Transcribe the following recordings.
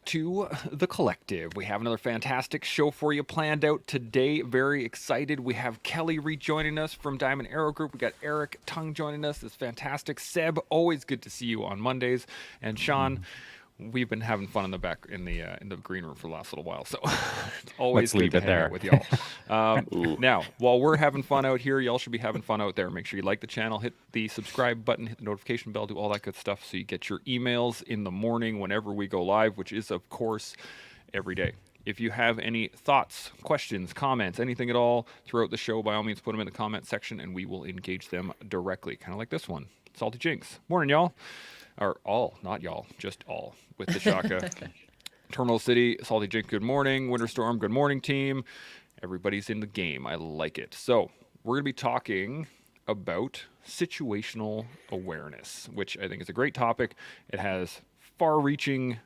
to The Collective. We have another fantastic show for you planned out today. Very excited. We have Kelly rejoining us from Diamond Arrow Group. We got Eric Tung joining us. It's fantastic. Seb, always good to see you on Mondays. And Shaun, we've been having fun in the green room for the last little while, so it's always good to hang out with y'all. Now, while we're having fun out here, y'all should be having fun out there. Make sure you like the channel, hit the subscribe button, hit the notification bell, do all that good stuff so you get your emails in the morning whenever we go live, which is, of course, every day. If you have any thoughts, questions, comments, anything at all throughout the show, by all means, put them in the comment section, and we will engage them directly, kind of like this one. Salty Jinx. Morning, y'all. Or all, not y'all, just all, with the Shaka. Terminal City, Salty Jink, good morning. Winter Storm, good morning, team. Everybody's in the game. I like it. So we're going to be talking about situational awareness, which I think is a great topic. It has far-reaching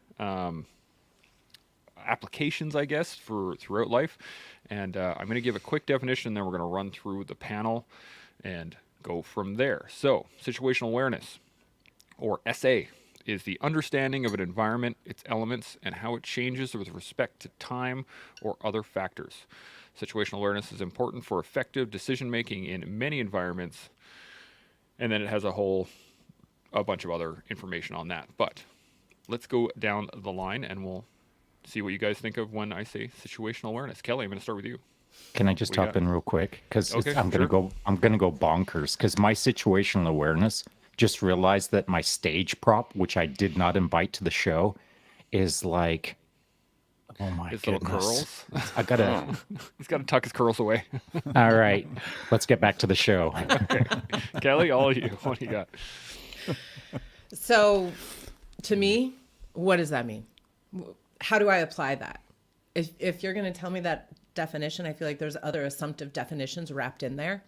applications, I guess, for throughout life. And I'm going to give a quick definition, and then we're going to run through the panel and go from there. So situational awareness, or SA, is the understanding of an environment, its elements, and how it changes with respect to time or other factors. Situational awareness is important for effective decision-making in many environments, and then it has a bunch of other information on that. But let's go down the line, and we'll see what you guys think of when I say situational awareness. Kelly, I'm going to start with you. Can I just hop in real quick? Because Okay, I'm gonna go bonkers. Because my situational awareness, just realized that my stage prop, which I did not invite to the show, is like, oh my His goodness. little curls. I gotta. He's got to tuck his curls away. All right, let's get back to the show. Okay. Kelly, all of you. What do you got? So, to me, what does that mean? How do I apply that? If you're going to tell me that definition, I feel like there's other assumptive definitions wrapped in there.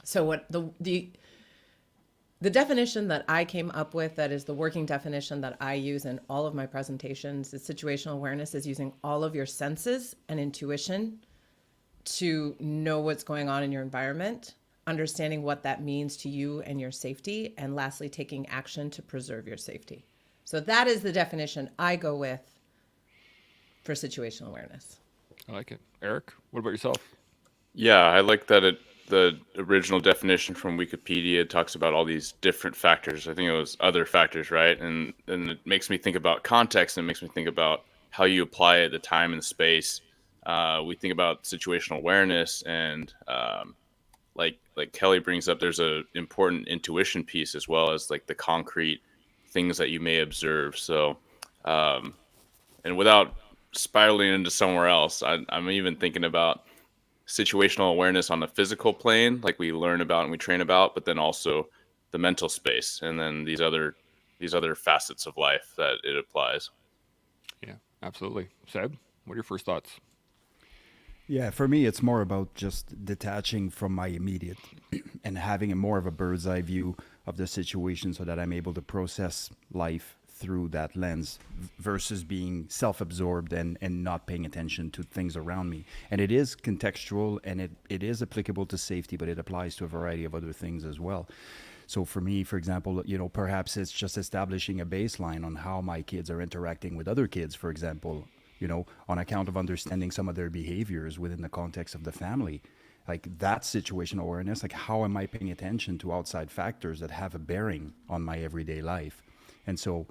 So what the definition that I came up with, that is the working definition that I use in all of my presentations, is situational awareness is using all of your senses and intuition to know what's going on in your environment, understanding what that means to you and your safety, and lastly, taking action to preserve your safety. So that is the definition I go with for situational awareness. I like it. Eric, what about yourself? Yeah, I like that the original definition from Wikipedia talks about all these different factors. I think it was other factors, right? And it makes me think about context, and it makes me think about how you apply it, the time and the space. We think about situational awareness, and like Kelly brings up, there's a important intuition piece as well as like the concrete things that you may observe. So, and without spiraling into somewhere else, I'm even thinking about situational awareness on the physical plane, like we learn about and we train about, but then also the mental space, and then these other facets of life that it applies. Yeah, absolutely. Seb, what are your first thoughts? Yeah, for me, it's more about just detaching from my immediate and having a more of a bird's eye view of the situation so that I'm able to process life through that lens versus being self-absorbed and not paying attention to things around me. And it is contextual, and it is applicable to safety, but it applies to a variety of other things as well. So for me, for example, perhaps it's just establishing a baseline on how my kids are interacting with other kids, for example, on account of understanding some of their behaviors within the context of the family. Like that situational awareness, like how am I paying attention to outside factors that have a bearing on my everyday life? And so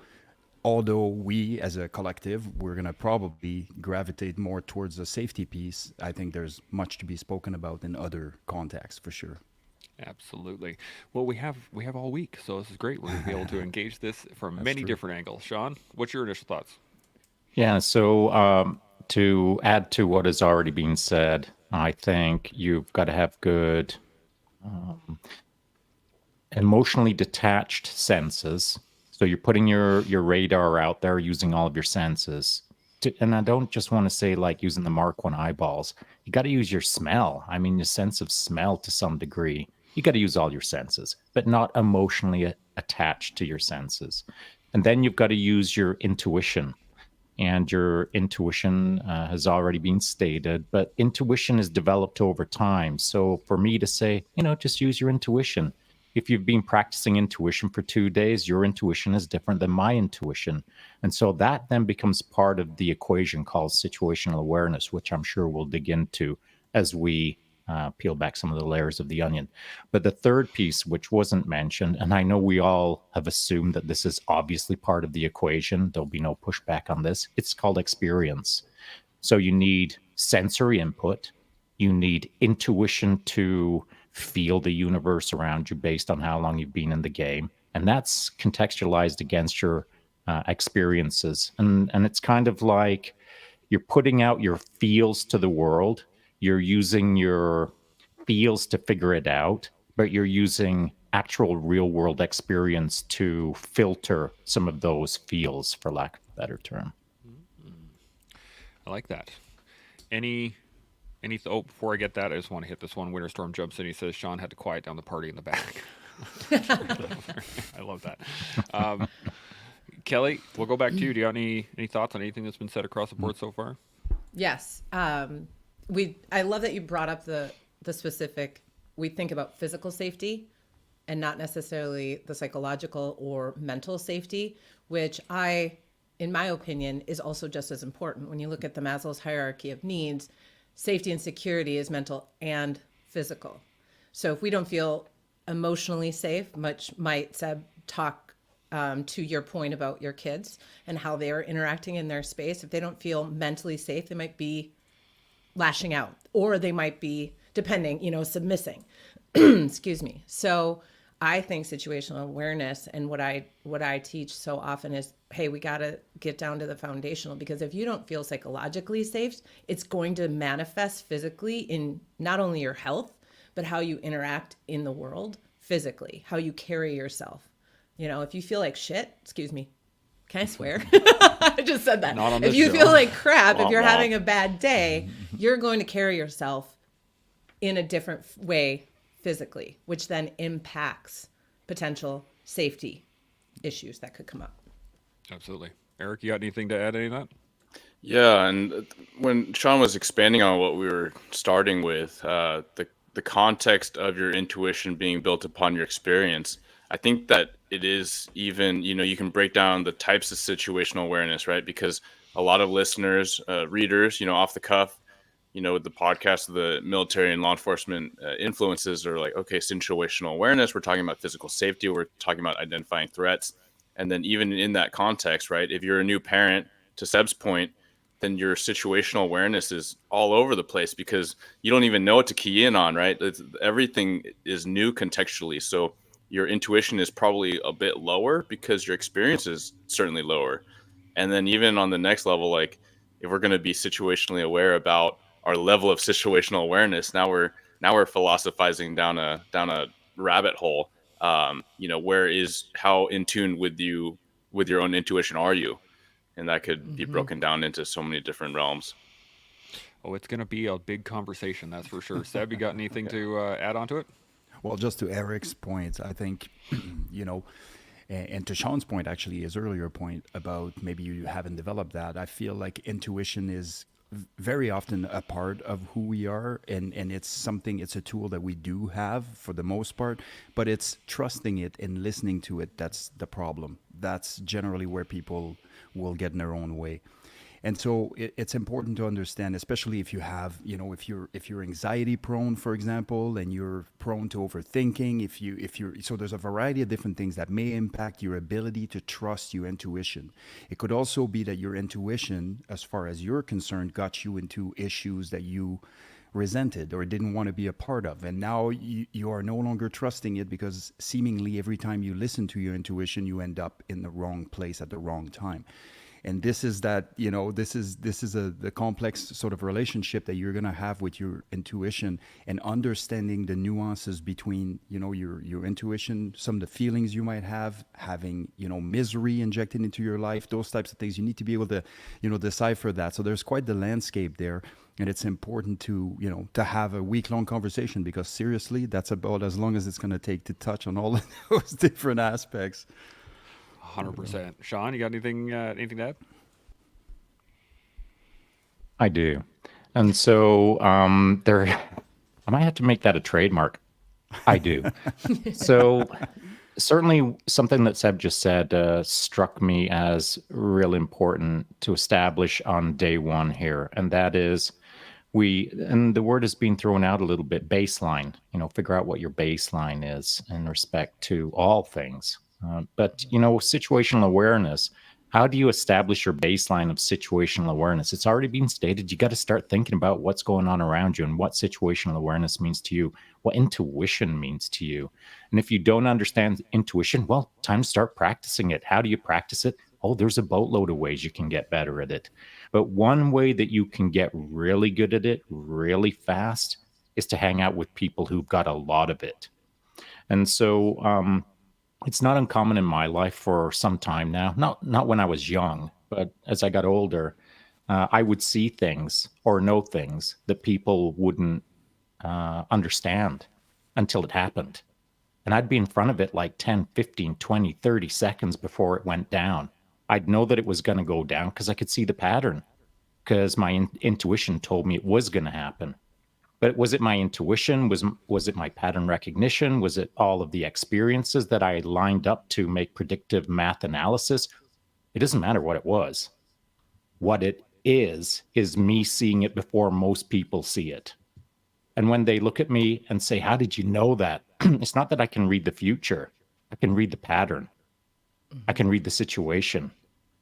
although we as a collective, we're going to probably gravitate more towards the safety piece, I think there's much to be spoken about in other contexts for sure. Absolutely. Well, we have all week, so this is great. We're going to be able to engage this from many different angles. Shaun, what's your initial thoughts? Yeah, so to add to what has already been said, I think you've got to have good emotionally detached senses. So you're putting your radar out there using all of your senses. And I don't just want to say like using the Mark 1 eyeballs. You got to use your smell. I mean, your sense of smell to some degree. You got to use all your senses, but not emotionally attached to your senses. And then you've got to use your intuition. And your intuition has already been stated, but intuition is developed over time. So for me to say, just use your intuition. if you've been practicing intuition for 2 days, your intuition is different than my intuition. And so that then becomes part of the equation called situational awareness, which I'm sure we'll dig into as we peel back some of the layers of the onion. But the third piece, which wasn't mentioned, and I know we all have assumed that this is obviously part of the equation, there'll be no pushback on this, it's called experience. So you need sensory input, you need intuition to feel the universe around you based on how long you've been in the game, and that's contextualized against your experiences. And it's kind of like you're putting out your feels to the world, you're using your feels to figure it out, but you're using actual real world experience to filter some of those feels, for lack of a better term. I like that. Before I get that, I just want to hit this one. Winter Storm jumps in. He says Shaun had to quiet down the party in the back. I love that. Kelly, we'll go back to you. Do you have any thoughts on anything that's been said across the board so far? Yes. I love that you brought up the specific, we think about physical safety and not necessarily the psychological or mental safety, which in my opinion, is also just as important. When you look at the Maslow's hierarchy of needs, safety and security is mental and physical. So if we don't feel emotionally safe, much might Seb talk to your point about your kids and how they are interacting in their space. If they don't feel mentally safe, they might be lashing out, or they might be, depending, submissing. Excuse me. So I think situational awareness, and what I teach so often is, hey, we got to get down to the foundational, because if you don't feel psychologically safe, it's going to manifest physically in not only your health, but how you interact in the world physically, how you carry yourself. If you feel like shit, excuse me, can I swear? I just said that. Not on if this you show. feel like crap, if Womp you're womp. having a bad day, you're going to carry yourself in a different way physically, which then impacts potential safety issues that could come up. Absolutely. Eric, you got anything to add to any of that? Yeah, and when Shaun was expanding on what we were starting with, the context of your intuition being built upon your experience, I think that it is even, you can break down the types of situational awareness, right? Because a lot of listeners, readers, off the cuff, with the podcast of the military and law enforcement influences are like, okay, situational awareness, we're talking about physical safety, we're talking about identifying threats. And then even in that context, right, if you're a new parent, to Seb's point, then your situational awareness is all over the place because you don't even know what to key in on, right? Everything is new contextually. So your intuition is probably a bit lower because your experience is certainly lower. And then even on the next level, like if we're going to be situationally aware about our level of situational awareness, now we're philosophizing down a rabbit hole. How in tune with your own intuition are you? And that could be broken down into so many different realms. Oh, it's going to be a big conversation, that's for sure. Seb, you got anything to add on to it? Well, just to Eric's point, I think, and to Shaun's point, actually, his earlier point about maybe you haven't developed that, I feel like intuition is very often a part of who we are, and it's a tool that we do have for the most part, but it's trusting it and listening to it that's the problem. That's generally where people will get in their own way. And so it's important to understand, especially if you have, if you're anxiety prone, for example, and you're prone to overthinking, so there's a variety of different things that may impact your ability to trust your intuition. It could also be that your intuition, as far as you're concerned, got you into issues that you resented or didn't want to be a part of. And now you are no longer trusting it because seemingly every time you listen to your intuition, you end up in the wrong place at the wrong time. And this is that, this is the complex sort of relationship that you're going to have with your intuition, and understanding the nuances between, your intuition, some of the feelings you might have, having, misery injected into your life, those types of things. You need to be able to, decipher that. So there's quite the landscape there. And it's important to, to have a week-long conversation, because seriously, that's about as long as it's going to take to touch on all of those different aspects. 100%. Shaun, you got anything to add? I do. And so I might have to make that a trademark. I do. So certainly something that Seb just said struck me as real important to establish on day one here, and that is and the word is being thrown out a little bit, baseline. Figure out what your baseline is in respect to all things. But situational awareness. How do you establish your baseline of situational awareness? It's already been stated. You got to start thinking about what's going on around you and what situational awareness means to you, what intuition means to you. And if you don't understand intuition, well, time to start practicing it. How do you practice it? Oh, there's a boatload of ways you can get better at it. But one way that you can get really good at it really fast is to hang out with people who've got a lot of it. And so it's not uncommon in my life for some time now, not when I was young, but as I got older, I would see things or know things that people wouldn't understand until it happened. And I'd be in front of it like 10, 15, 20, 30 seconds before it went down. I'd know that it was going to go down because I could see the pattern, because my intuition told me it was going to happen. But was it my intuition? Was it my pattern recognition? Was it all of the experiences that I lined up to make predictive math analysis? It doesn't matter what it was. What it is me seeing it before most people see it. And when they look at me and say, how did you know that? It's not that I can read the future. I can read the pattern. I can read the situation.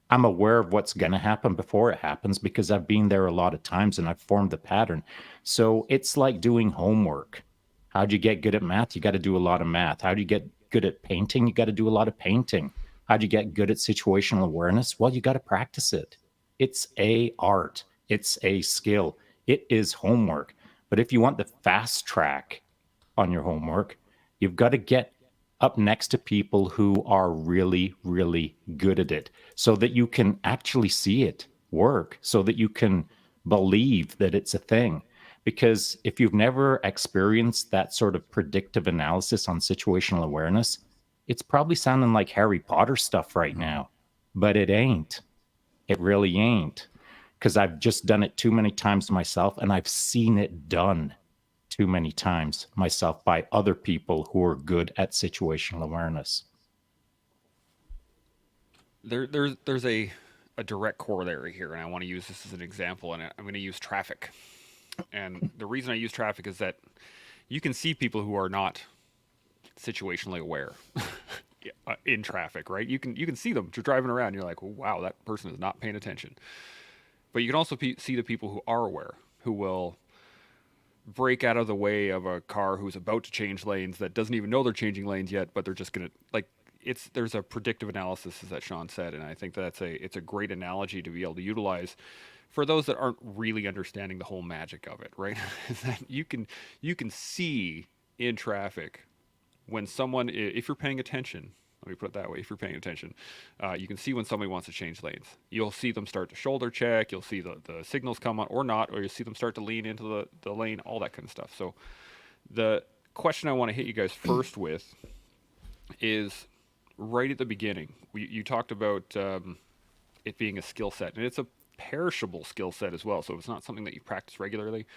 I'm aware of what's going to happen before it happens because I've been there a lot of times and I've formed the pattern. So it's like doing homework. How do you get good at math? You got to do a lot of math. How do you get good at painting? You got to do a lot of painting. How do you get good at situational awareness? Well, you got to practice it. It's a art. It's a skill. It is homework. But if you want the fast track on your homework, you've got to get up next to people who are really, really good at it so that you can actually see it work, so that you can believe that it's a thing. Because if you've never experienced that sort of predictive analysis on situational awareness, it's probably sounding like Harry Potter stuff right now, but it ain't. It really ain't. Because I've just done it too many times myself, and I've seen it done too many times myself by other people who are good at situational awareness. There's a direct corollary here, and I want to use this as an example, and I'm going to use traffic. And the reason I use traffic is that you can see people who are not situationally aware in traffic, right? You can see them. You're driving around, you're like, wow, that person is not paying attention. But you can also see the people who are aware, who will break out of the way of a car who's about to change lanes that doesn't even know they're changing lanes yet, but they're just gonna there's a predictive analysis, as that Shaun said, and I think that it's a great analogy to be able to utilize for those that aren't really understanding the whole magic of it, right? Is that you can see in traffic when someone, if you're paying attention. Let me put it that way. If you're paying attention, you can see when somebody wants to change lanes. You'll see them start to shoulder check. You'll see the signals come on or not, or you'll see them start to lean into the lane, all that kind of stuff. So the question I want to hit you guys first with is right at the beginning. You talked about it being a skill set, and it's a perishable skill set as well. So if it's not something that you practice regularly,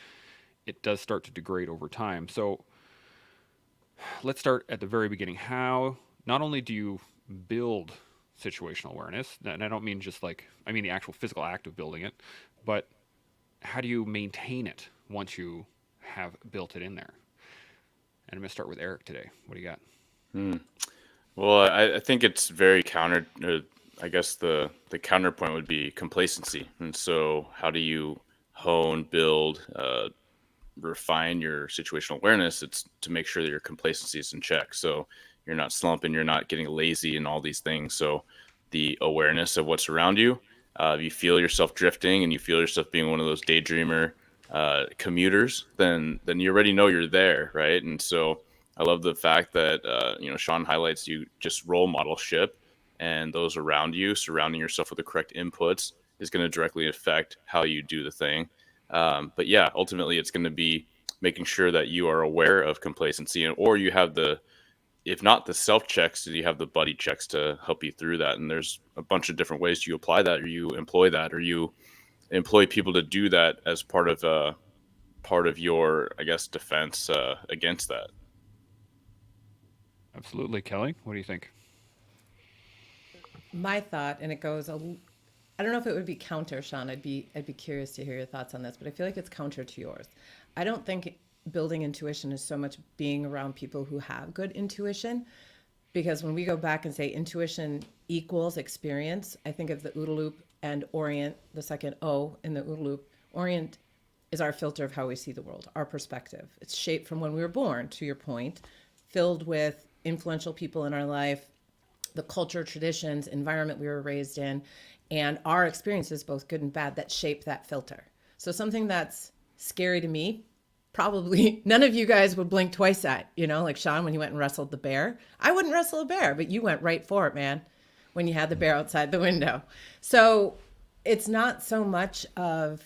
it does start to degrade over time. So let's start at the very beginning. How not only do you build situational awareness, and I don't mean just I mean the actual physical act of building it, but how do you maintain it once you have built it in there? And I'm going to start with Eric today. What do you got? Well, I think it's very counter. I guess the counterpoint would be complacency. And so how do you hone, build, refine your situational awareness? It's to make sure that your complacency is in check. So you're not slumping, you're not getting lazy and all these things. So the awareness of what's around you, you feel yourself drifting and you feel yourself being one of those daydreamer commuters, then you already know you're there, right? And so I love the fact that Shaun highlights you just role model ship, and those around you, surrounding yourself with the correct inputs is going to directly affect how you do the thing. But yeah, ultimately it's going to be making sure that you are aware of complacency, or you have if not the self checks, you have the buddy checks to help you through that. And there's a bunch of different ways you apply that, or you employ that, or you employ people to do that as part of your, I guess, defense against that. Absolutely. Kelly, what do you think? My thought, and it goes, I don't know if it would be counter, Shaun. I'd be curious to hear your thoughts on this, but I feel like it's counter to yours. I don't think building intuition is so much being around people who have good intuition, because when we go back and say intuition equals experience, I think of the OODA loop and orient, the second O in the OODA loop. Orient is our filter of how we see the world, our perspective. It's shaped from when we were born, to your point, filled with influential people in our life, the culture, traditions, environment we were raised in, and our experiences, both good and bad, that shape that filter. So something that's scary to me, probably none of you guys would blink twice at, like Shaun, when you went and wrestled the bear. I wouldn't wrestle a bear, but you went right for it, man, when you had the bear outside the window. So it's not so much of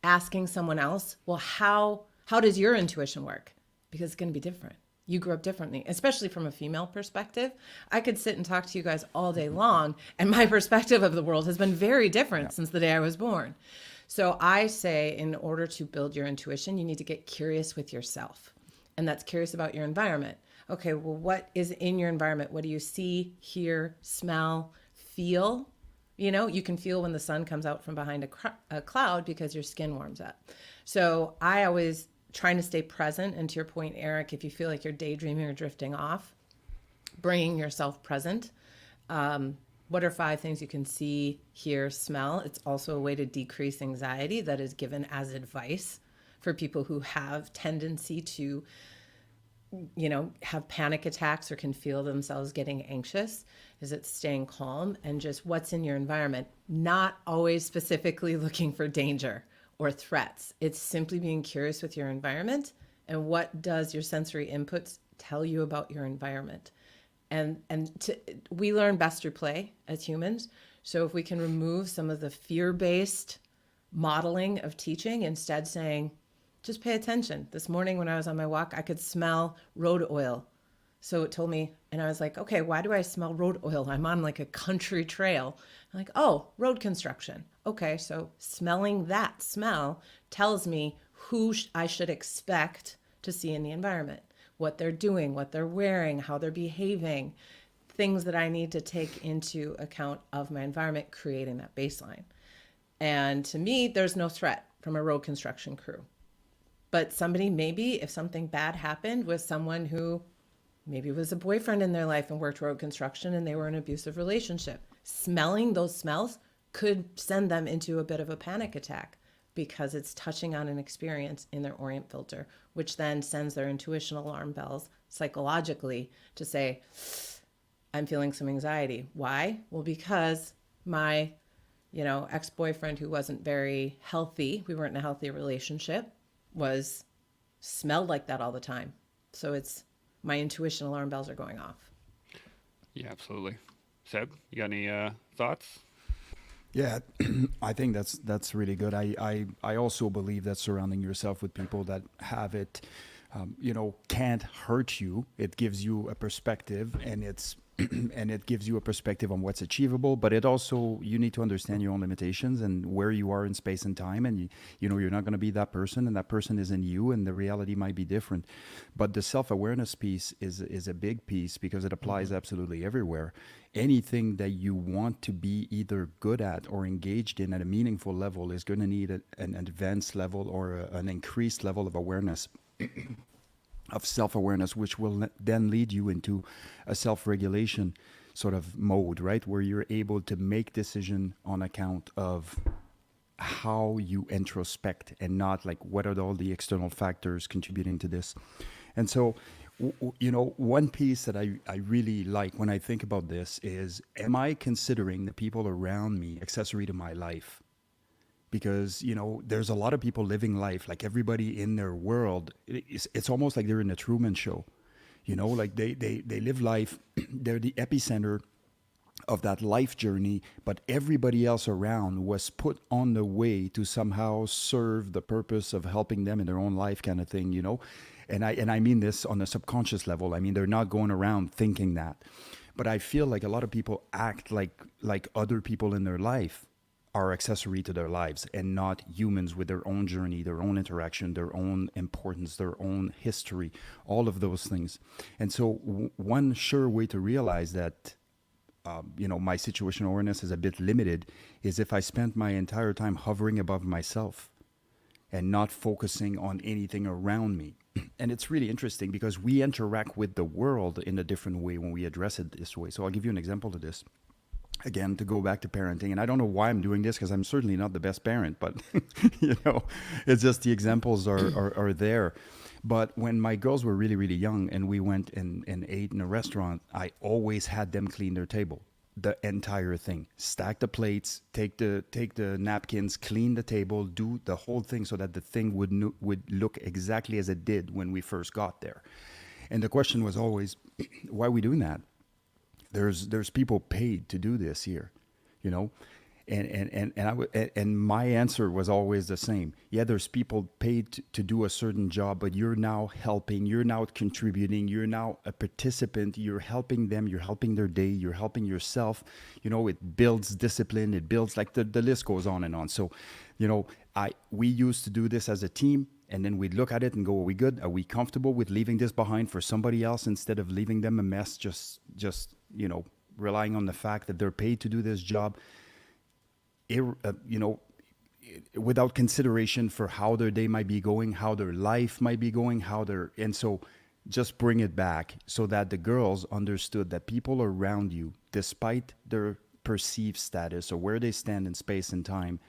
asking someone else, well, how does your intuition work? Because it's going to be different. You grew up differently, especially from a female perspective. I could sit and talk to you guys all day long, and my perspective of the world has been very different since the day I was born. So I say, in order to build your intuition, you need to get curious with yourself. And that's curious about your environment. Okay, well, what is in your environment? What do you see, hear, smell, feel? You can feel when the sun comes out from behind a cloud because your skin warms up. So I always trying to stay present. And to your point, Eric, if you feel like you're daydreaming or drifting off, bringing yourself present. What are 5 things you can see, hear, smell? It's also a way to decrease anxiety that is given as advice for people who have tendency to, have panic attacks or can feel themselves getting anxious. Is it staying calm and just what's in your environment? Not always specifically looking for danger or threats. It's simply being curious with your environment and what does your sensory inputs tell you about your environment. We learn best through play as humans. So if we can remove some of the fear-based modeling of teaching, instead saying, just pay attention. This morning when I was on my walk, I could smell road oil. So it told me, and I was like, okay, why do I smell road oil? I'm on like a country trail. I'm like, oh, road construction. Okay, so smelling that smell tells me who I should expect to see in the environment, what they're doing, what they're wearing, how they're behaving, things that I need to take into account of my environment, creating that baseline. And to me, there's no threat from a road construction crew. But somebody, maybe if something bad happened with someone who maybe was a boyfriend in their life and worked road construction and they were in an abusive relationship, smelling those smells could send them into a bit of a panic attack because it's touching on an experience in their orient filter, which then sends their intuition alarm bells psychologically to say, I'm feeling some anxiety. Why? Well, because my, ex-boyfriend who wasn't very healthy, we weren't in a healthy relationship, smelled like that all the time. So it's my intuition alarm bells are going off. Yeah, absolutely. Seb, you got any thoughts? Yeah, I think that's really good. I also believe that surrounding yourself with people that have it, can't hurt you. It gives you a perspective, and it gives you a perspective on what's achievable. But it also, you need to understand your own limitations and where you are in space and time. And you're not going to be that person, and that person isn't you, and the reality might be different. But the self-awareness piece is a big piece because it applies absolutely everywhere. Anything that you want to be either good at or engaged in at a meaningful level is going to need an advanced level or an increased level of awareness, of self-awareness, which will then lead you into a self-regulation sort of mode, right? Where you're able to make decision on account of how you introspect and not like what are all the external factors contributing to this. And so, one piece that I really like when I think about this is, am I considering the people around me accessory to my life? Because, there's a lot of people living life, like everybody in their world, it's almost like they're in a Truman Show. Like they live life, they're the epicenter of that life journey, but everybody else around was put on the way to somehow serve the purpose of helping them in their own life kind of thing, And I mean this on a subconscious level. I mean, they're not going around thinking that. But I feel like a lot of people act like other people in their life are accessory to their lives and not humans with their own journey, their own interaction, their own importance, their own history, all of those things. And so one sure way to realize that my situational awareness is a bit limited is if I spent my entire time hovering above myself and not focusing on anything around me. And it's really interesting because we interact with the world in a different way when we address it this way. So I'll give you an example of this. Again, to go back to parenting, and I don't know why I'm doing this because I'm certainly not the best parent, but it's just the examples are there. But when my girls were really, really young and we went and ate in a restaurant, I always had them clean their table. The entire thing. Stack the plates, take the napkins, clean the table, do the whole thing so that the thing would look exactly as it did when we first got there. And the question was always, why are we doing that? There's people paid to do this here, and my answer was always the same. Yeah, there's people paid to do a certain job, but you're now helping, you're now contributing, you're now a participant, you're helping them, you're helping their day, you're helping yourself. It builds discipline, it builds, like the list goes on and on. So, we used to do this as a team. And then we'd look at it and go, are we good? Are we comfortable with leaving this behind for somebody else instead of leaving them a mess, just relying on the fact that they're paid to do this job, without consideration for how their day might be going, how their life might be going, and so just bring it back so that the girls understood that people around you, despite their perceived status or where they stand in space and time,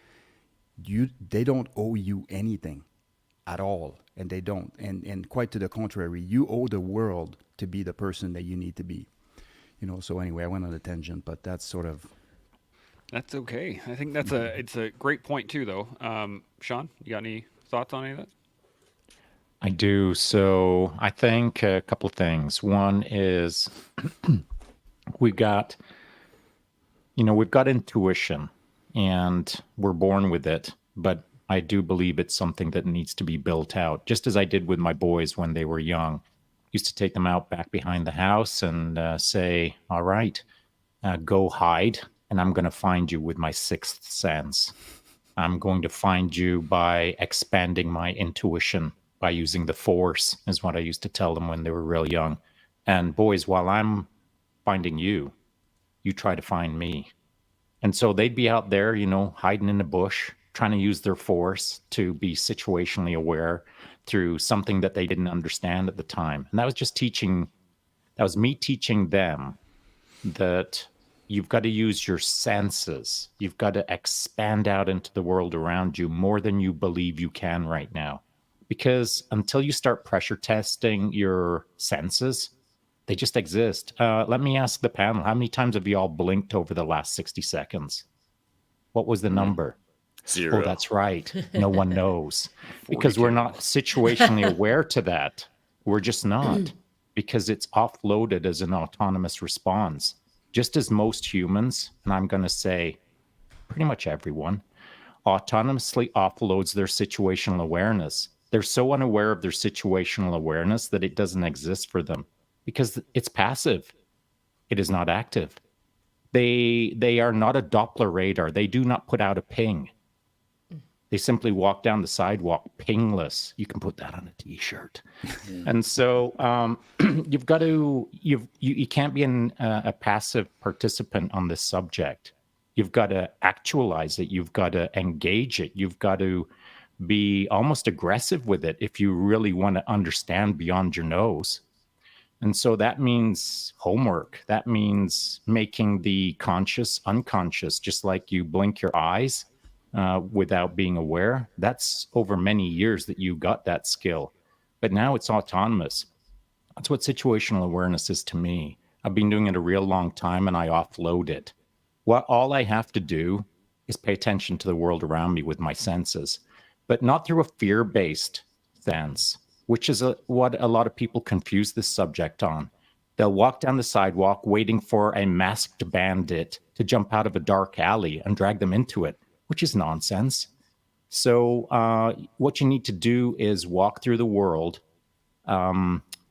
they don't owe you anything at all, and they don't, and quite to the contrary, you owe the world to be the person that you need to be. So anyway, I went on a tangent, but that's okay. I think it's a great point too, though. Shaun, you got any thoughts on any of that? I do. So I think a couple of things. One is we've got intuition and we're born with it, but I do believe it's something that needs to be built out, just as I did with my boys when they were young. Used to take them out back behind the house and say, all right, go hide, and I'm going to find you with my sixth sense. I'm going to find you by expanding my intuition, by using the force, is what I used to tell them when they were real young. And boys, while I'm finding you, you try to find me. And so they'd be out there, hiding in the bush, trying to use their force to be situationally aware through something that they didn't understand at the time. And that was me teaching them that you've got to use your senses. You've got to expand out into the world around you more than you believe you can right now. Because until you start pressure testing your senses, they just exist. Let me ask the panel, how many times have you all blinked over the last 60 seconds? What was the number? 0. Oh, that's right. No one knows. Because we're not situationally aware to that. We're just not. Because it's offloaded as an autonomous response. Just as most humans, and I'm going to say pretty much everyone, autonomously offloads their situational awareness. They're so unaware of their situational awareness that it doesn't exist for them. Because it's passive. It is not active. They are not a Doppler radar. They do not put out a ping. They simply walk down the sidewalk pingless. You can put that on a T-shirt. And so you've got to, you can't be a passive participant on this subject. You've got to actualize it. You've got to engage it. You've got to be almost aggressive with it if you really want to understand beyond your nose. And so that means homework. That means making the conscious unconscious, just like you blink your eyes without being aware. That's over many years that you got that skill. But now it's autonomous. That's what situational awareness is to me. I've been doing it a real long time and I offload it. All I have to do is pay attention to the world around me with my senses, but not through a fear-based sense, which is what a lot of people confuse this subject on. They'll walk down the sidewalk waiting for a masked bandit to jump out of a dark alley and drag them into it, which is nonsense. So what you need to do is walk through the world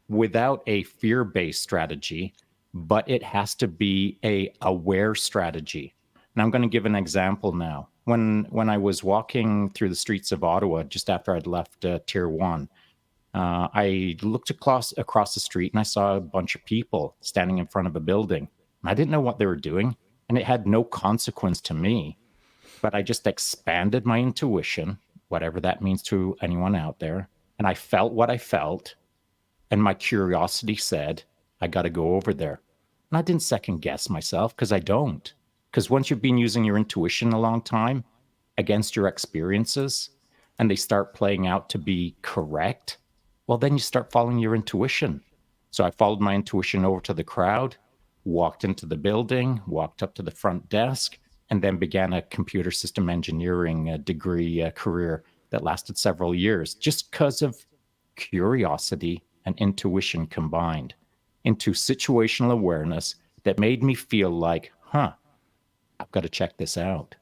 without a fear-based strategy, but it has to be a aware strategy. And I'm going to give an example now. when I was walking through the streets of Ottawa just after I'd left Tier 1, I looked across the street and I saw a bunch of people standing in front of a building. And I didn't know what they were doing, and it had no consequence to me. But I just expanded my intuition, whatever that means to anyone out there, and I felt what I felt, and my curiosity said, I got to go over there. And I didn't second guess myself, because I don't. Because once you've been using your intuition a long time against your experiences, and they start playing out to be correct, well, then you start following your intuition. So I followed my intuition over to the crowd, walked into the building, walked up to the front desk, and then began a computer system engineering degree career that lasted several years, just because of curiosity and intuition combined into situational awareness that made me feel like, I've got to check this out.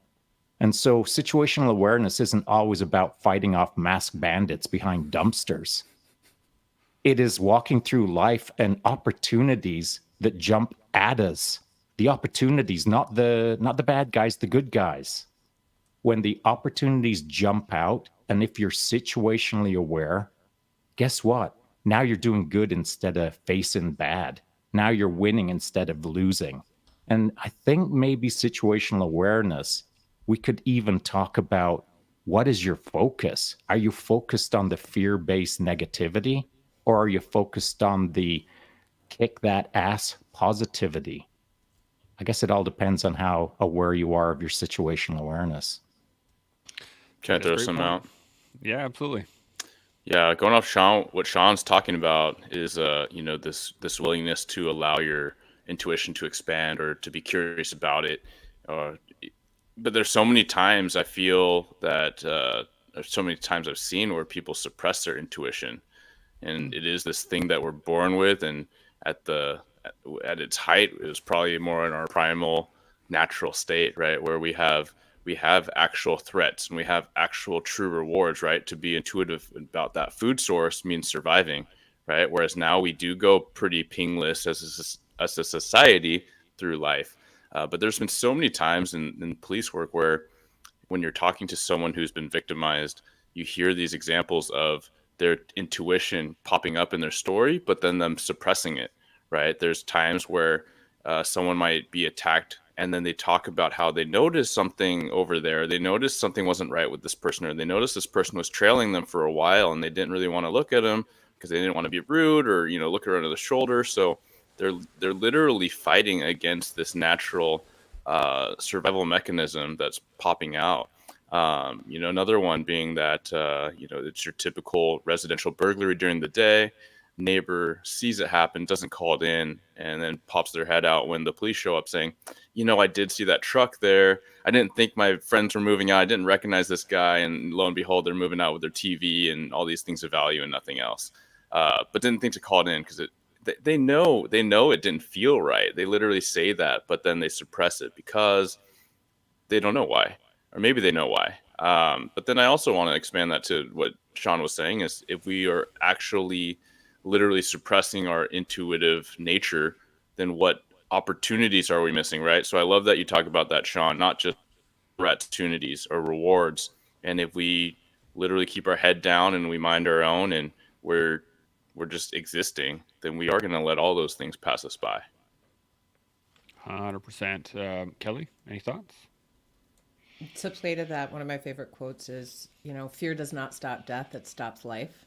And so situational awareness isn't always about fighting off masked bandits behind dumpsters. It is walking through life and opportunities that jump at us. The opportunities, not the bad guys, the good guys. When the opportunities jump out, and if you're situationally aware, guess what? Now you're doing good instead of facing bad. Now you're winning instead of losing. And I think maybe situational awareness, we could even talk about, what is your focus? Are you focused on the fear-based negativity, or are you focused on the kick that ass positivity? I guess it all depends on how aware you are of your situational awareness. Can I That's a throw great some point. out? Yeah, absolutely. Yeah, going off Sean, what Sean's talking about is, this willingness to allow your intuition to expand or to be curious about it. But there's so many times I feel that there's so many times I've seen where people suppress their intuition, and it is this thing that we're born with, and at its height, it was probably more in our primal natural state, right, where we have actual threats and we have actual true rewards, right? To be intuitive about that food source means surviving, right? Whereas now we do go pretty pingless as a society through life. But there's been so many times in police work where when you're talking to someone who's been victimized, you hear these examples of their intuition popping up in their story, but then them suppressing it, right? There's times where someone might be attacked, and then they talk about how they noticed something over there. They noticed something wasn't right with this person, or they noticed this person was trailing them for a while, and they didn't really want to look at them because they didn't want to be rude or look around the shoulder. So they're literally fighting against this natural survival mechanism that's popping out. Another one being that it's your typical residential burglary during the day. Neighbor sees it happen, doesn't call it in, and then pops their head out when the police show up saying, I did see that truck there. I didn't think my friends were moving out. I didn't recognize this guy. And lo and behold, they're moving out with their TV and all these things of value and nothing else. But didn't think to call it in because they know it didn't feel right. They literally say that, but then they suppress it because they don't know why, or maybe they know why. But then I also want to expand that to what Shaun was saying, is if we are actually literally suppressing our intuitive nature, then what opportunities are we missing, right? So I love that you talk about that, Shaun, not just opportunities or rewards. And if we literally keep our head down and we mind our own and we're just existing, then we are going to let all those things pass us by. 100%. Kelly, any thoughts? To play to that, one of my favorite quotes is, fear does not stop death, it stops life.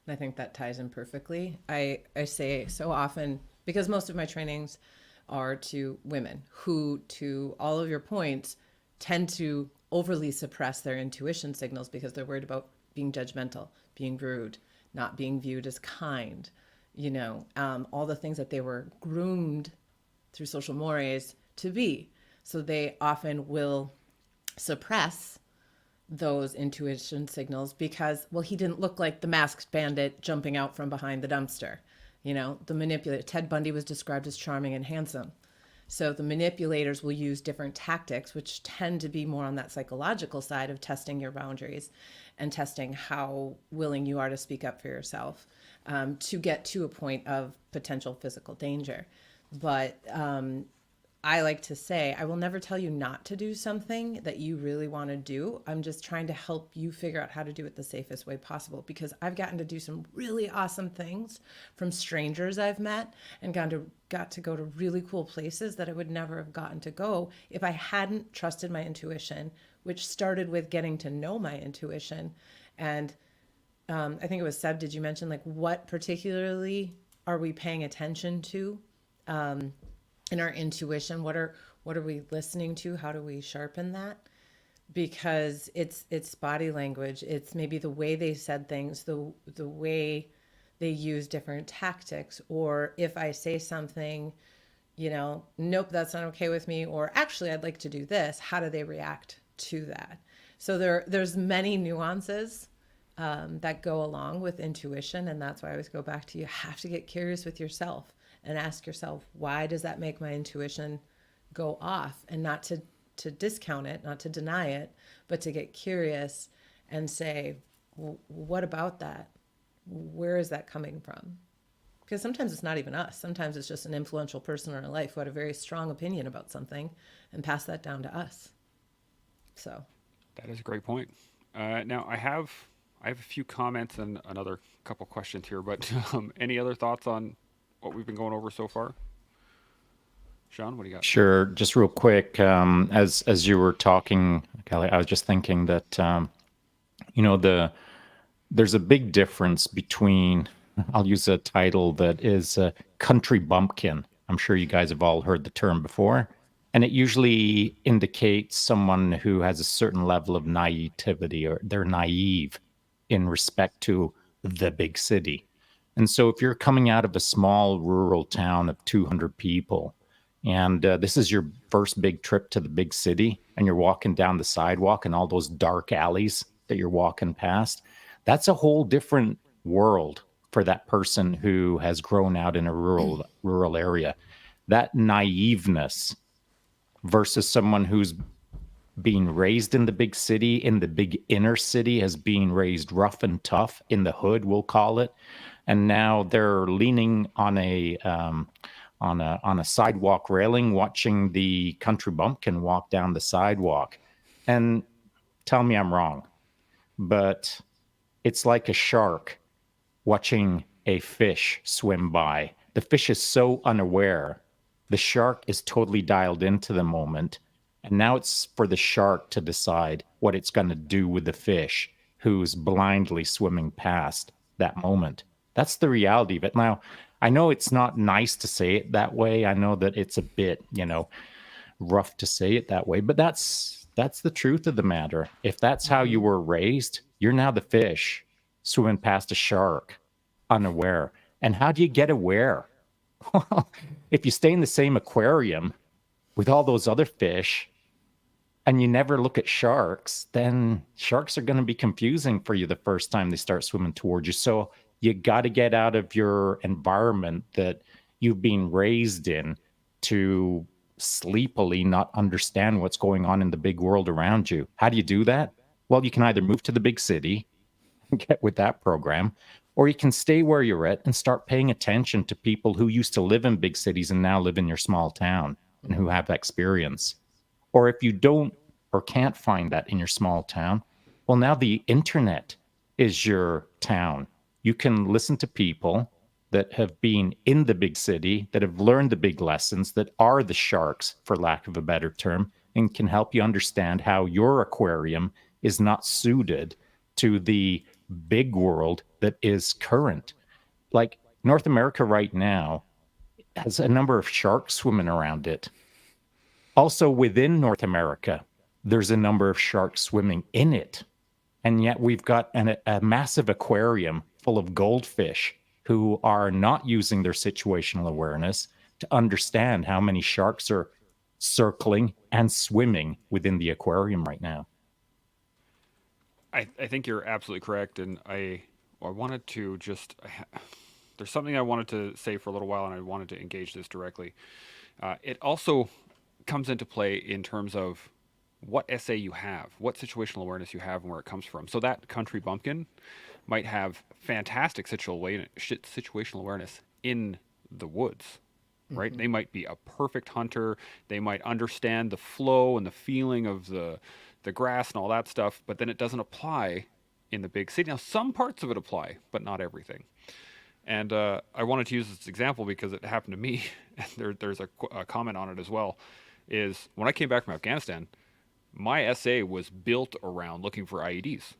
And I think that ties in perfectly. I say so often, because most of my trainings are to women who, to all of your points, tend to overly suppress their intuition signals because they're worried about being judgmental, being rude, not being viewed as kind, all the things that they were groomed through social mores to be. So they often will suppress those intuition signals because, well, he didn't look like the masked bandit jumping out from behind the dumpster. The manipulator, Ted Bundy was described as charming and handsome. So the manipulators will use different tactics, which tend to be more on that psychological side of testing your boundaries and testing how willing you are to speak up for yourself, to get to a point of potential physical danger. But I like to say, I will never tell you not to do something that you really want to do. I'm just trying to help you figure out how to do it the safest way possible, because I've gotten to do some really awesome things from strangers I've met, and got to go to really cool places that I would never have gotten to go if I hadn't trusted my intuition, which started with getting to know my intuition. And I think it was Seb, did you mention like what particularly are we paying attention to? In our intuition, what are we listening to? How do we sharpen that? Because it's body language, it's maybe the way they said things, the way they use different tactics, or if I say something, nope, that's not okay with me, or actually I'd like to do this, how do they react to that? So there's many nuances that go along with intuition, and that's why I always go back to, you have to get curious with yourself and ask yourself, why does that make my intuition go off? And not to discount it, not to deny it, but to get curious and say, what about that? Where is that coming from? Because sometimes it's not even us. Sometimes it's just an influential person in our life who had a very strong opinion about something and pass that down to us. So That is a great point. Now I have a few comments and another couple questions here, but any other thoughts on what we've been going over so far? Shaun, what do you got? Sure. Just real quick, as you were talking, Kelly, I was just thinking that there's a big difference between, I'll use a title that is country bumpkin. I'm sure you guys have all heard the term before, and it usually indicates someone who has a certain level of naivety, or they're naive in respect to the big city. And so if you're coming out of a small rural town of 200 people, and this is your first big trip to the big city, and you're walking down the sidewalk and all those dark alleys that you're walking past, that's a whole different world for that person who has grown out in a rural area. That naiveness versus someone who's being raised in the big city, in the big inner city, has been raised rough and tough in the hood, we'll call it, and now they're leaning on a sidewalk railing, watching the country bumpkin walk down the sidewalk. And tell me I'm wrong, but it's like a shark watching a fish swim by. The fish is so unaware. The shark is totally dialed into the moment. And now it's for the shark to decide what it's going to do with the fish who's blindly swimming past that moment. That's the reality of it. Now, I know it's not nice to say it that way. I know that it's a bit, rough to say it that way, but that's the truth of the matter. If that's how you were raised, you're now the fish swimming past a shark, unaware. And how do you get aware? Well, if you stay in the same aquarium with all those other fish and you never look at sharks, then sharks are going to be confusing for you the first time they start swimming towards you. So you got to get out of your environment that you've been raised in to sleepily not understand what's going on in the big world around you. How do you do that? Well, you can either move to the big city and get with that program, or you can stay where you're at and start paying attention to people who used to live in big cities and now live in your small town and who have experience. Or if you don't or can't find that in your small town, well, now the internet is your town. You can listen to people that have been in the big city, that have learned the big lessons, that are the sharks, for lack of a better term, and can help you understand how your aquarium is not suited to the big world that is current. Like North America right now has a number of sharks swimming around it. Also within North America, there's a number of sharks swimming in it. And yet we've got a massive aquarium full of goldfish who are not using their situational awareness to understand how many sharks are circling and swimming within the aquarium right now. I think you're absolutely correct, and I wanted to just there's something I wanted to say for a little while, and I wanted to engage this directly. It also comes into play in terms of what SA you have, what situational awareness you have, and where it comes from. So that country bumpkin might have fantastic situational awareness in the woods, right? They might be a perfect hunter. They might understand the flow and the feeling of the grass and all that stuff, but then it doesn't apply in the big city. Now, some parts of it apply, but not everything. And I wanted to use this example because it happened to me. And there's a comment on it as well. Is when I came back from Afghanistan, my essay was built around looking for IEDs.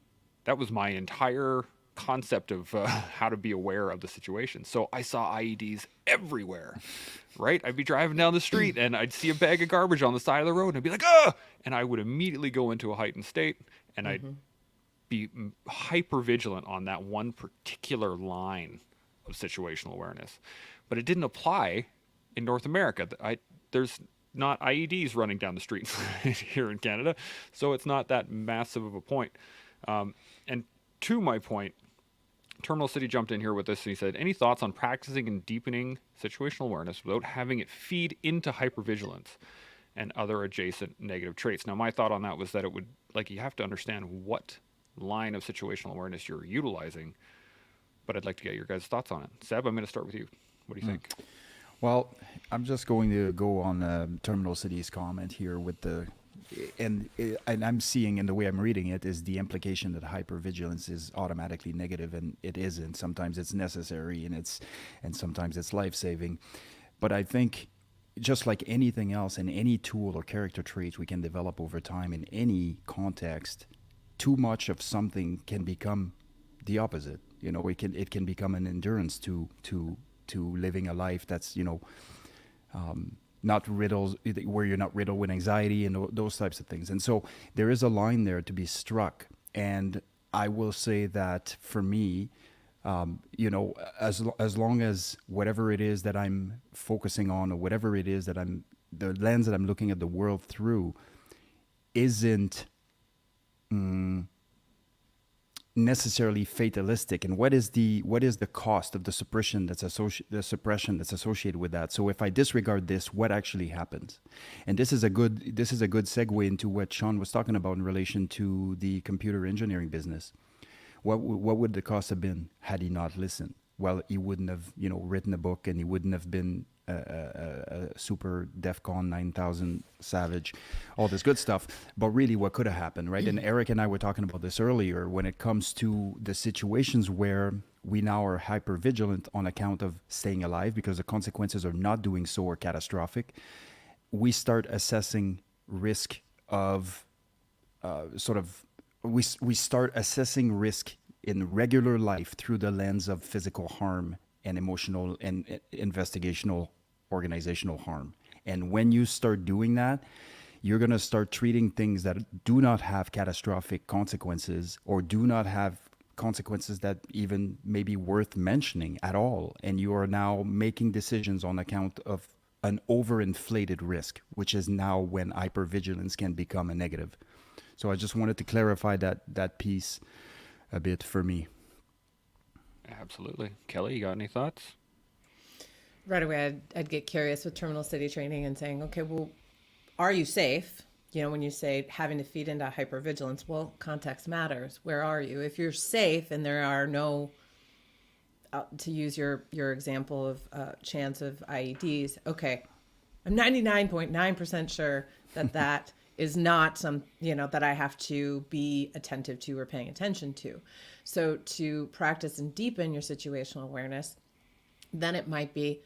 That was my entire concept of how to be aware of the situation. So I saw IEDs everywhere, right? I'd be driving down the street and I'd see a bag of garbage on the side of the road and I'd be like, ah! And I would immediately go into a heightened state and I'd be hyper vigilant on that one particular line of situational awareness. But it didn't apply in North America. There's not IEDs running down the streets here in Canada, so it's not that massive of a point. And to my point, Terminal City jumped in here with this and he said, any thoughts on practicing and deepening situational awareness without having it feed into hypervigilance and other adjacent negative traits? Now, my thought on that was that it would, like, you have to understand what line of situational awareness you're utilizing, but I'd like to get your guys' thoughts on it. Seb, I'm going to start with you. What do you think? Well, I'm just going to go on Terminal City's comment here with and I'm seeing, in the way I'm reading it, is the implication that hypervigilance is automatically negative, and it isn't. Sometimes it's necessary, and sometimes it's life-saving. But I think, just like anything else, and any tool or character traits we can develop over time in any context, too much of something can become the opposite. You know, it can become an endurance to living a life that's, not riddled, where you're not riddled with anxiety and those types of things. And so there is a line there to be struck. And I will say that for me, as long as whatever it is that I'm focusing on, or whatever it is that the lens that I'm looking at the world through isn't necessarily fatalistic, and what is the cost of the suppression that's associated with that. So if I disregard this, what actually happens? And this is a good segue into what Shaun was talking about in relation to the computer engineering business. What would the cost have been had he not listened? Well, he wouldn't have written a book, and he wouldn't have been a super DEFCON 9000 savage, all this good stuff. But really, what could have happened, right? And Eric and I were talking about this earlier, when it comes to the situations where we now are hyper vigilant on account of staying alive, because the consequences of not doing so are catastrophic. We start assessing risk of we start assessing risk in regular life through the lens of physical harm and emotional and investigational organizational harm. And when you start doing that, you're going to start treating things that do not have catastrophic consequences, or do not have consequences that even may be worth mentioning at all. And you are now making decisions on account of an overinflated risk, which is now when hypervigilance can become a negative. So I just wanted to clarify that piece a bit for me. Absolutely. Kelly, you got any thoughts? Right away, I'd get curious with Terminal City training and saying, okay, well, are you safe? When you say having to feed into hypervigilance, well, context matters. Where are you? If you're safe and there are no, to use your example of chance of IEDs, okay, I'm 99.9% sure that is not that I have to be attentive to or paying attention to. So to practice and deepen your situational awareness, then it might be,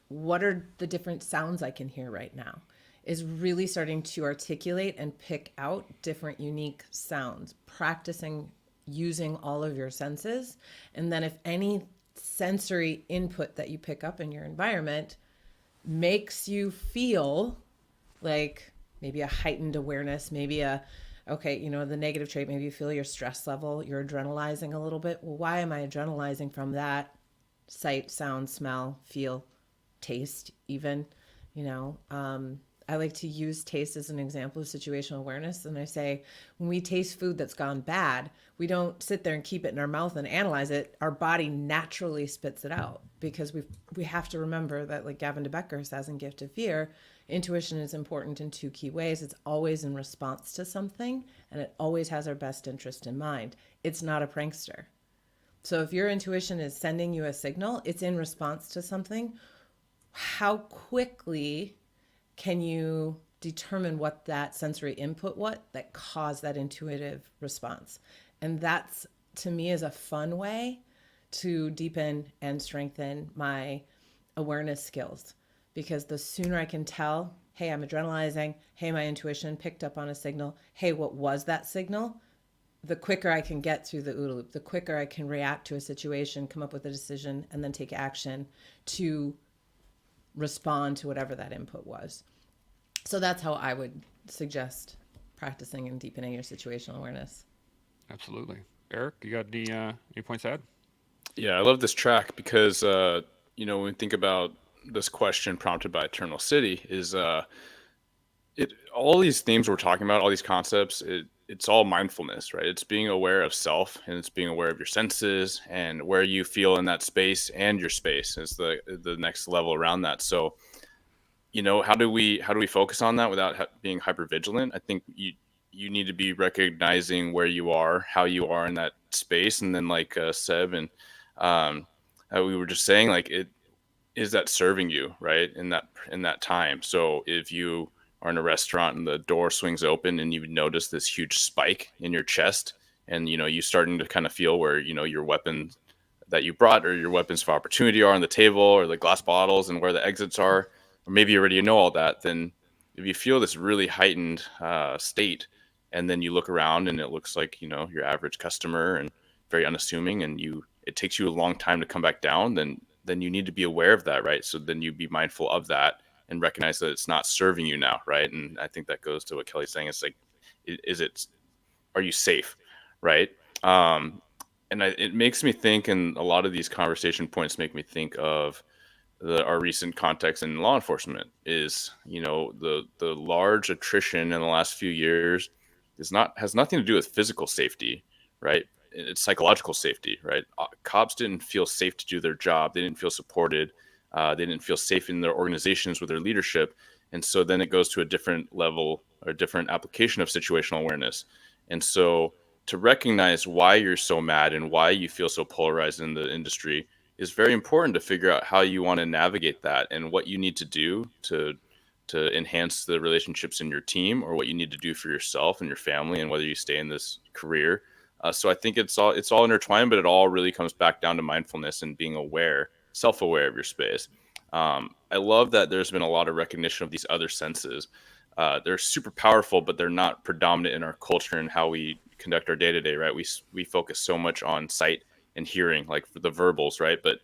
what are the different sounds I can hear right now? Is really starting to articulate and pick out different unique sounds, practicing using all of your senses. And then if any sensory input that you pick up in your environment makes you feel like maybe a heightened awareness, maybe the negative trait, maybe you feel your stress level, you're adrenalizing a little bit. Well, why am I adrenalizing from that? Sight, sound, smell, feel, taste, even, I like to use taste as an example of situational awareness. And I say, when we taste food that's gone bad, we don't sit there and keep it in our mouth and analyze it. Our body naturally spits it out, because we have to remember that, like Gavin de Becker says in Gift of Fear, intuition is important in two key ways. It's always in response to something, and it always has our best interest in mind. It's not a prankster. So if your intuition is sending you a signal, it's in response to something. how quickly can you determine what that sensory input that caused that intuitive response? And that's, to me, is a fun way to deepen and strengthen my awareness skills, because the sooner I can tell, hey, I'm adrenalizing, hey, my intuition picked up on a signal, hey, what was that signal, the quicker I can get through the OODA loop, the quicker I can react to a situation, come up with a decision, and then take action to respond to whatever that input was. So that's how I would suggest practicing and deepening your situational awareness. Absolutely. Eric, you got any points to add? Yeah, I love this track because when we think about this question prompted by Eternal City, is all these themes we're talking about, all these concepts, it's all mindfulness, right? It's being aware of self, and it's being aware of your senses and where you feel in that space, and your space is the next level around that. So, how do we focus on that without being hyper vigilant? I think you need to be recognizing where you are, how you are in that space, and then like Seb and we were just saying, like, is that serving you, right, in that time? So if you are in a restaurant and the door swings open and you notice this huge spike in your chest, and you starting to kind of feel where your weapons that you brought, or your weapons of opportunity, are on the table, or the glass bottles, and where the exits are, or maybe you already know all that, then if you feel this really heightened state, and then you look around and it looks like your average customer and very unassuming, and it takes you a long time to come back down, then you need to be aware of that, right? So then you be mindful of that and recognize that it's not serving you now, right? And I think that goes to what Kelly's saying. It's like, are you safe, right? It makes me think, and a lot of these conversation points make me think of our recent context in law enforcement. Is the large attrition in the last few years has nothing to do with physical safety, right? It's psychological safety, right? Cops didn't feel safe to do their job. They didn't feel supported. They didn't feel safe in their organizations with their leadership. And so then it goes to a different level, or a different application of situational awareness. And so to recognize why you're so mad and why you feel so polarized in the industry is very important, to figure out how you want to navigate that, and what you need to do to enhance the relationships in your team, or what you need to do for yourself and your family, and whether you stay in this career. So I think it's all intertwined, but it all really comes back down to mindfulness and being aware, self-aware of your space. I love that there's been a lot of recognition of these other senses. They're super powerful, but they're not predominant in our culture and how we conduct our day-to-day, right? We focus so much on sight and hearing, like for the verbals, right? But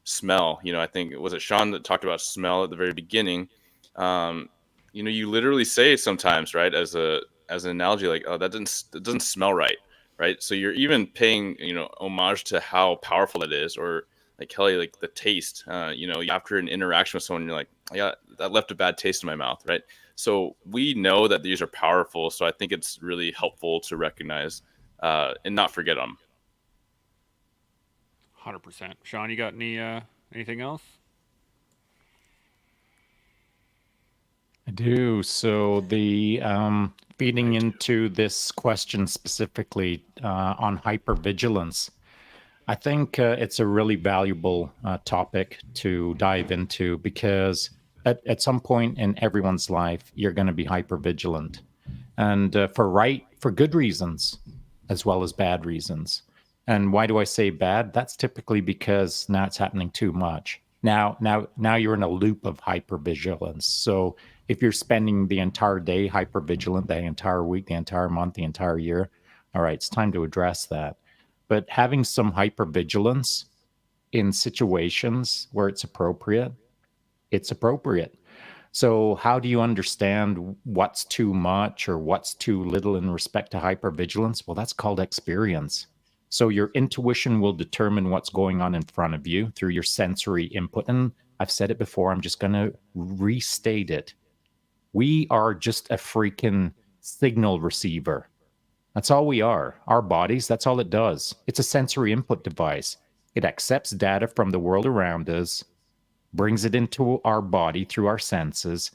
smell, I think, was it Shaun that talked about smell at the very beginning? You literally say sometimes, right, as an analogy, like, oh, that doesn't smell right, right? So you're even paying, homage to how powerful it is. Or like Kelly, like the taste, after an interaction with someone, you're like, yeah, that left a bad taste in my mouth, right? So we know that these are powerful. So I think it's really helpful to recognize and not forget them. 100%. Shaun, you got anything else? I do. So the feeding into this question specifically on hypervigilance, I think it's a really valuable topic to dive into, because at some point in everyone's life, you're going to be hypervigilant, and for good reasons as well as bad reasons. And why do I say bad? That's typically because now it's happening too much. Now you're in a loop of hypervigilance. So if you're spending the entire day hypervigilant, the entire week, the entire month, the entire year, all right, it's time to address that. But having some hypervigilance in situations where it's appropriate, it's appropriate. So how do you understand what's too much or what's too little in respect to hypervigilance? Well, that's called experience. So your intuition will determine what's going on in front of you through your sensory input. And I've said it before, I'm just going to restate it. We are just a freaking signal receiver. That's all we are. Our bodies, that's all it does. It's a sensory input device. It accepts data from the world around us, brings it into our body through our senses,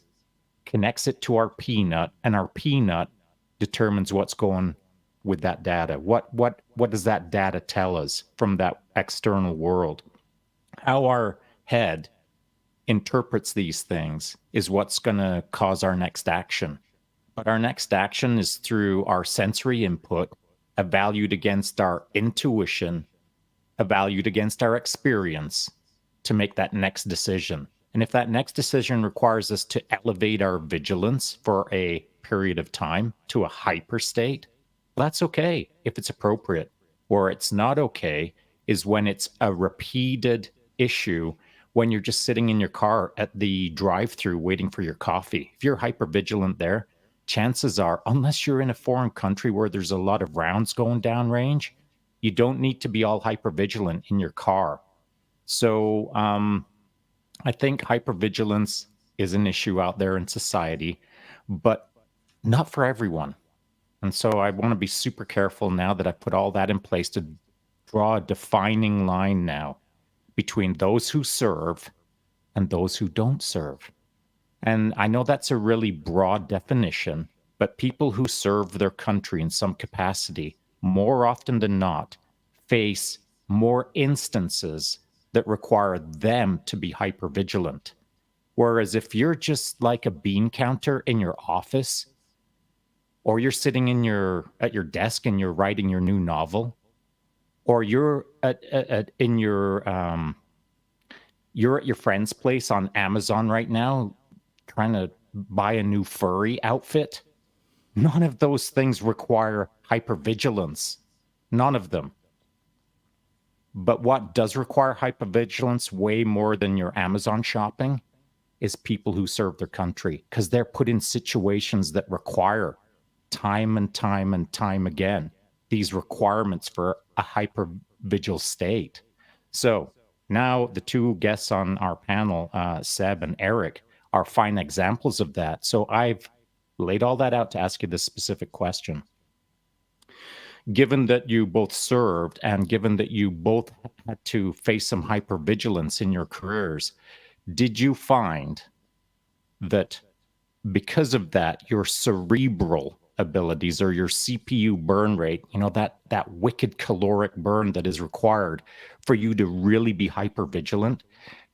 connects it to our peanut, and our peanut determines what's going with that data. What does that data tell us from that external world? How our head interprets these things is what's going to cause our next action. But our next action is through our sensory input, evaluated against our intuition, evaluated against our experience to make that next decision. And if that next decision requires us to elevate our vigilance for a period of time to a hyper state, that's okay if it's appropriate. Where it's not okay is when it's a repeated issue, when you're just sitting in your car at the drive-through waiting for your coffee. If you're hypervigilant there, chances are, unless you're in a foreign country where there's a lot of rounds going down range, you don't need to be all hypervigilant in your car. So I think hypervigilance is an issue out there in society, but not for everyone. And so I want to be super careful now that I put all that in place to draw a defining line now between those who serve and those who don't serve. And I know that's a really broad definition, but people who serve their country in some capacity, more often than not, face more instances that require them to be hypervigilant. Whereas if you're just like a bean counter in your office, or you're sitting at your desk and you're writing your new novel, or you're at your friend's place on Amazon right now trying to buy a new furry outfit, none of those things require hypervigilance. None of them. But what does require hypervigilance way more than your Amazon shopping is people who serve their country, because they're put in situations that require time and time and time again these requirements for a hypervigil state. So now the two guests on our panel, Seb and Eric, are fine examples of that. So I've laid all that out to ask you this specific question. Given that you both served and given that you both had to face some hypervigilance in your careers, did you find that because of that, your cerebral abilities or your CPU burn rate, that wicked caloric burn that is required for you to really be hypervigilant,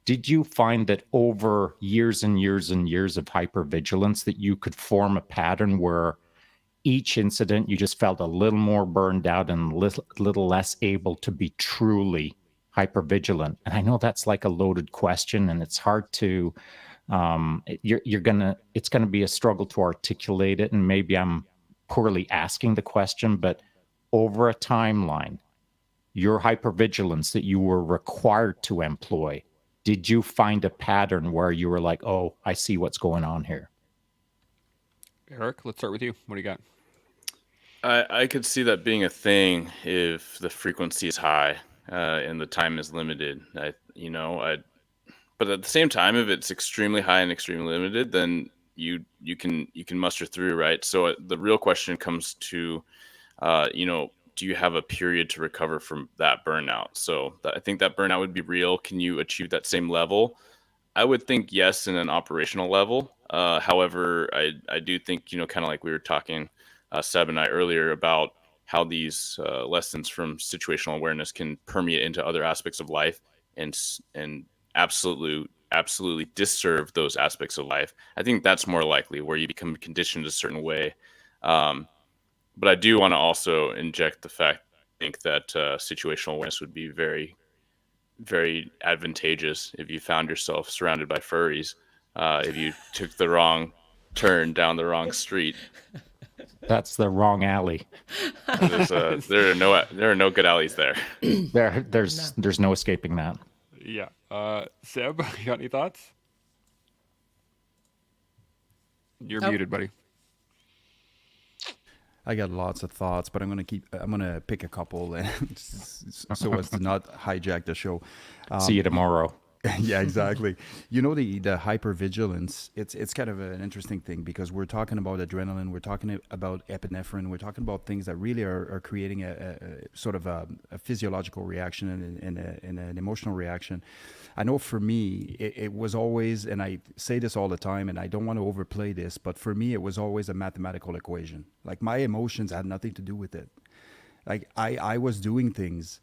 did you find that over years and years and years of hypervigilance that you could form a pattern where each incident you just felt a little more burned out and a little less able to be truly hypervigilant? And I know that's like a loaded question and it's hard to it's gonna be a struggle to articulate it, and maybe I'm poorly asking the question, but over a timeline, your hypervigilance that you were required to employ, did you find a pattern where you were like, oh, I see what's going on here? Eric, let's start with you. What do you got? I could see that being a thing if the frequency is high and the time is limited. But at the same time, if it's extremely high and extremely limited, then you can muster through, right? So the real question comes to, do you have a period to recover from that burnout? So I think that burnout would be real. Can you achieve that same level? I would think yes, in an operational level. However, I do think, kind of like we were talking, Seb and I earlier, about how these lessons from situational awareness can permeate into other aspects of life and absolutely disserve those aspects of life. I think that's more likely, where you become conditioned a certain way. But I do want to also inject the fact, I think that situational awareness would be very, very advantageous if you found yourself surrounded by furries, if you took the wrong turn down the wrong street. That's the wrong alley. There are no good alleys there. There's no escaping that. Yeah. Seb, you got any thoughts? You're muted, buddy. I got lots of thoughts, but I'm gonna pick a couple and so as to not hijack the show. See you tomorrow. Yeah, exactly. The hypervigilance, it's kind of an interesting thing, because we're talking about adrenaline, we're talking about epinephrine, we're talking about things that really are creating a sort of a physiological reaction and an emotional reaction. I know for me, it was always, and I say this all the time, and I don't want to overplay this, but for me, it was always a mathematical equation. Like, my emotions had nothing to do with it. Like, I was doing things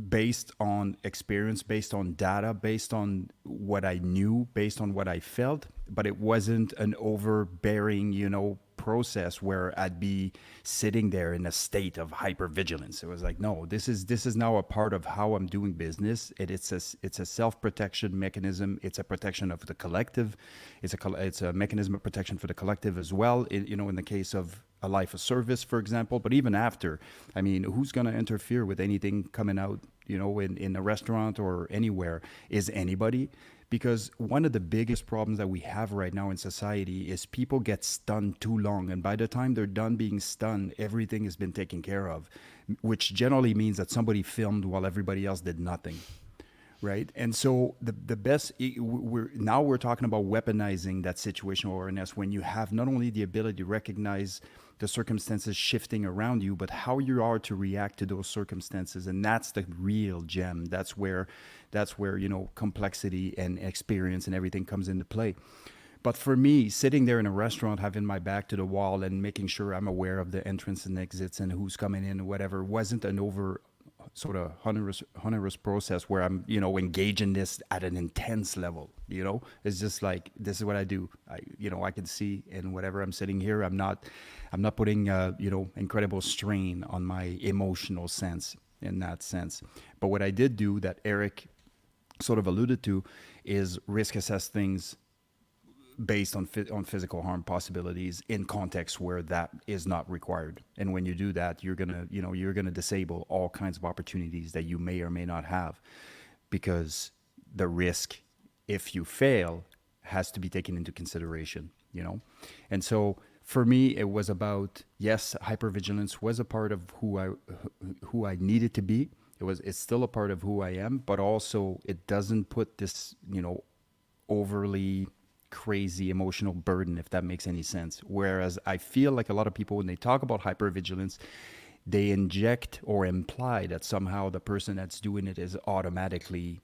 based on experience, based on data, based on what I knew, based on what I felt, but it wasn't an overbearing, process where I'd be sitting there in a state of hypervigilance. It was like, no, this is now a part of how I'm doing business. It's a self-protection mechanism. It's a protection of the collective. It's a mechanism of protection for the collective as well. In the case of a life of service, for example, but even after, I mean, who's going to interfere with anything coming out, in a restaurant or anywhere? Is anybody? Because one of the biggest problems that we have right now in society is people get stunned too long. And by the time they're done being stunned, everything has been taken care of, which generally means that somebody filmed while everybody else did nothing. Right. And so the best, we're talking about weaponizing that situational awareness when you have not only the ability to recognize the circumstances shifting around you, but how you are to react to those circumstances. And that's the real gem. That's where, complexity and experience and everything comes into play. But for me, sitting there in a restaurant, having my back to the wall and making sure I'm aware of the entrance and exits and who's coming in and whatever, wasn't an over sort of onerous process where I'm, engaging this at an intense level. It's just like, this is what I do. I can see in whatever I'm sitting here, I'm not putting incredible strain on my emotional sense in that sense. But what I did do that Eric sort of alluded to is risk assess things based on physical harm possibilities in contexts where that is not required. And when you do that, you're gonna disable all kinds of opportunities that you may or may not have, because the risk, if you fail, has to be taken into consideration. And so for me, it was about, yes, hypervigilance was a part of who I needed to be. It's still a part of who I am, but also it doesn't put this overly crazy emotional burden, if that makes any sense. Whereas I feel like a lot of people, when they talk about hypervigilance, they inject or imply that somehow the person that's doing it is automatically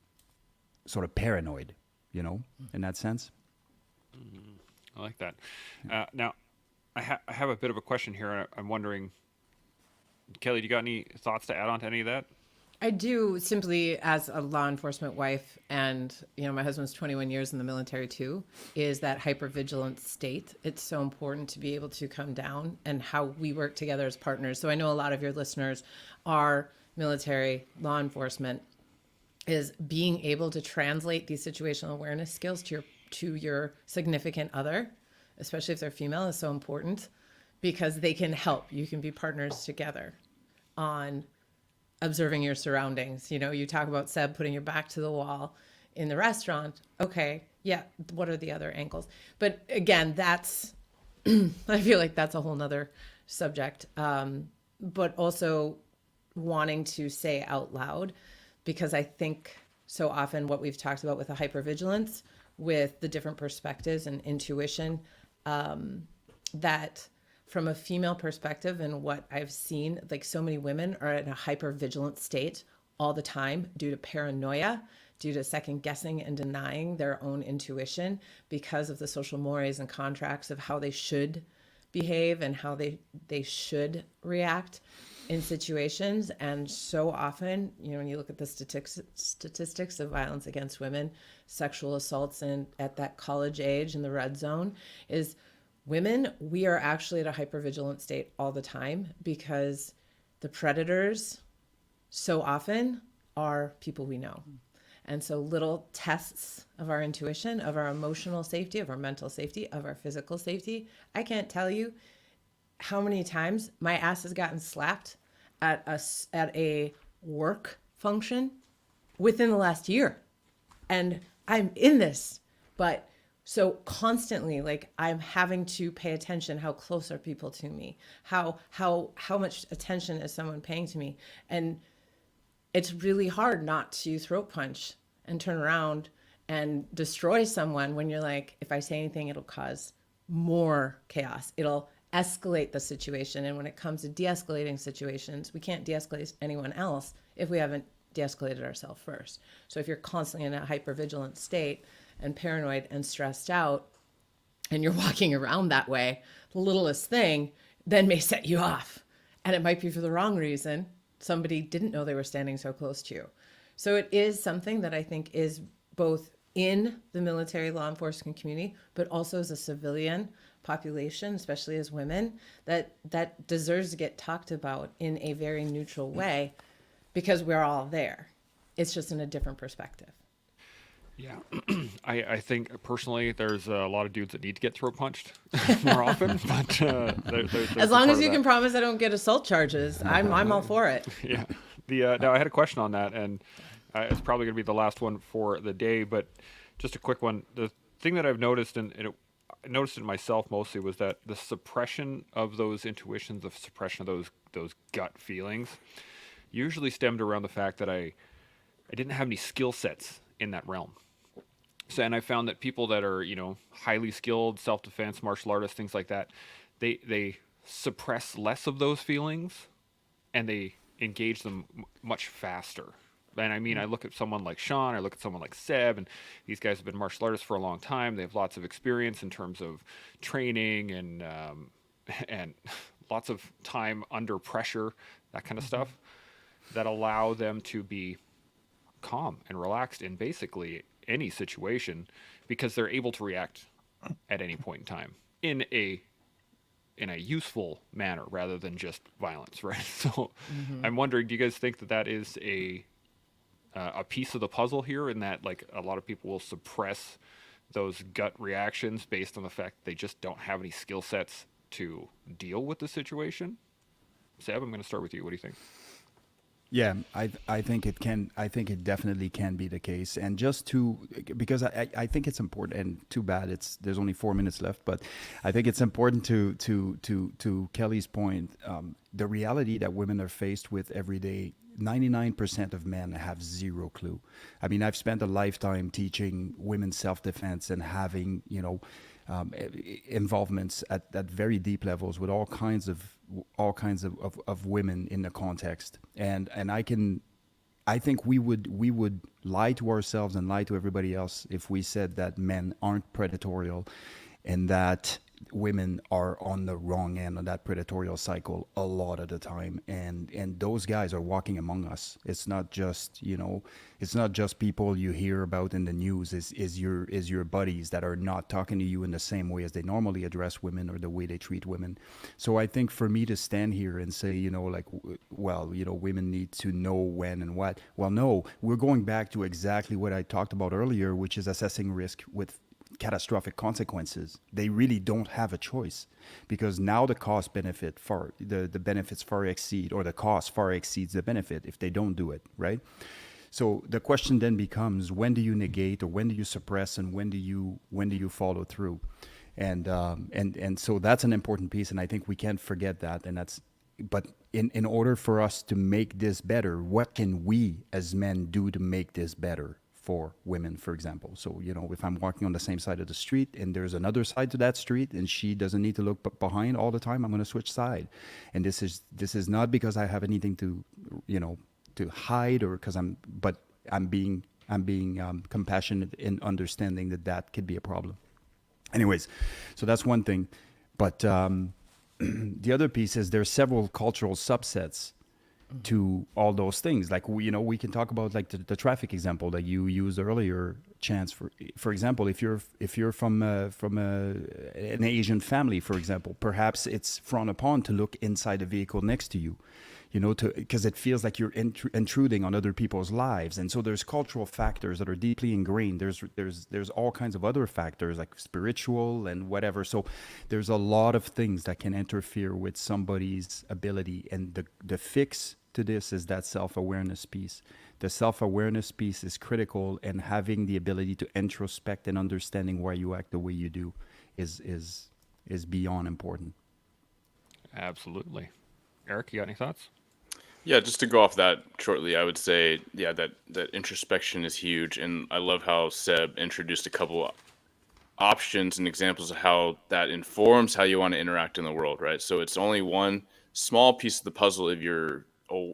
sort of paranoid, in that sense. I like that. Now, I have a bit of a question here. I'm wondering, Kelly, do you got any thoughts to add on to any of that? I do, simply as a law enforcement wife, and my husband's 21 years in the military too, is that hypervigilant state. It's so important to be able to come down and how we work together as partners. So I know a lot of your listeners are military, law enforcement, is being able to translate these situational awareness skills to your significant other, especially if they're female, is so important, because they can help. You can be partners together on observing your surroundings. You talk about, Seb, putting your back to the wall in the restaurant. Okay, yeah, what are the other angles? But again, that's, I feel like that's a whole nother subject. But also wanting to say out loud, because I think so often what we've talked about with the hypervigilance, with the different perspectives and intuition, that from a female perspective and what I've seen, like so many women are in a hypervigilant state all the time due to paranoia, due to second guessing and denying their own intuition because of the social mores and contracts of how they should behave and how they should react in situations. And so often, when you look at the statistics of violence against women, sexual assaults at that college age in the red zone, is women, we are actually at a hypervigilant state all the time, because the predators so often are people we know. And so little tests of our intuition, of our emotional safety, of our mental safety, of our physical safety. I can't tell you how many times my ass has gotten slapped at a work function within the last year. And I'm in this, but so constantly, like, I'm having to pay attention. How close are people to me? How much attention is someone paying to me? And it's really hard not to throat punch and turn around and destroy someone when you're like, if I say anything, it'll cause more chaos. It'll escalate the situation. And when it comes to de-escalating situations, we can't de-escalate anyone else if we haven't de-escalated ourselves first. So if you're constantly in a hypervigilant state and paranoid and stressed out, and you're walking around that way, the littlest thing then may set you off. And it might be for the wrong reason, somebody didn't know they were standing so close to you. So it is something that I think is both in the military law enforcement community, but also as a civilian population, especially as women, that deserves to get talked about in a very neutral way, because we're all there. It's just in a different perspective. Yeah, I think personally there's a lot of dudes that need to get throat punched more often, but there's As a long part as of you that. can promise I don't get assault charges, I'm all for it. Yeah. Now I had a question on that, and it's probably going to be the last one for the day, but just a quick one. The thing that I've noticed, I noticed it myself mostly, was that the suppression of those intuitions, the suppression of those gut feelings, usually stemmed around the fact that I didn't have any skill sets in that realm. So, and I found that people that are, highly skilled, self-defense, martial artists, things like that, they suppress less of those feelings, and they engage them much faster. And I mean, I look at someone like Shaun, I look at someone like Seb, and these guys have been martial artists for a long time. They have lots of experience in terms of training and lots of time under pressure, that kind of stuff, that allow them to be calm and relaxed in basically any situation, because they're able to react at any point in time in a useful manner rather than just violence, right? So I'm wondering, do you guys think that is a piece of the puzzle here, in that like a lot of people will suppress those gut reactions based on the fact they just don't have any skill sets to deal with the situation? Seb, I'm going to start with you. What do you think? Yeah, I think it can. I think it definitely can be the case. And just to, because I think it's important. And too bad there's only 4 minutes left. But I think it's important to Kelly's point. The reality that women are faced with every day. 99% of men have zero clue. I mean, I've spent a lifetime teaching women's self-defense and having involvements at very deep levels with all kinds of women in the context, and I think we would lie to ourselves and lie to everybody else if we said that men aren't predatorial, and that women are on the wrong end of that predatorial cycle a lot of the time, and those guys are walking among us. It's not just people you hear about in the news. Is your buddies that are not talking to you in the same way as they normally address women or the way they treat women. So I think for me to stand here and say, women need to know when and what, well, no, we're going back to exactly what I talked about earlier, which is assessing risk with catastrophic consequences. They really don't have a choice, because now the cost benefit the benefits far exceed, or the cost far exceeds the benefit if they don't do it, right? So the question then becomes, when do you negate, or when do you suppress, and when do you follow through? And so that's an important piece, and I think we can't forget that. But in order for us to make this better, what can we as men do to make this better for women, for example? So, if I'm walking on the same side of the street and there's another side to that street, and she doesn't need to look behind all the time, I'm going to switch side. And this is not because I have anything to hide, or because I'm being compassionate in understanding that could be a problem. Anyways, so that's one thing. But the other piece is there's several cultural subsets to all those things. Like we can talk about like the traffic example that you used earlier, Chance. For example, if you're from an Asian family, for example, perhaps it's frowned upon to look inside the vehicle next to you, because it feels like you're intruding on other people's lives. And so there's cultural factors that are deeply ingrained. There's all kinds of other factors like spiritual and whatever. So there's a lot of things that can interfere with somebody's ability. And the fix to this is that self-awareness piece. The self-awareness piece is critical, and having the ability to introspect and understanding why you act the way you do is beyond important. Absolutely. Eric, you got any thoughts? Yeah, just to go off that shortly, I would say, yeah, that introspection is huge. And I love how Seb introduced a couple options and examples of how that informs how you want to interact in the world, right? So it's only one small piece of the puzzle if you're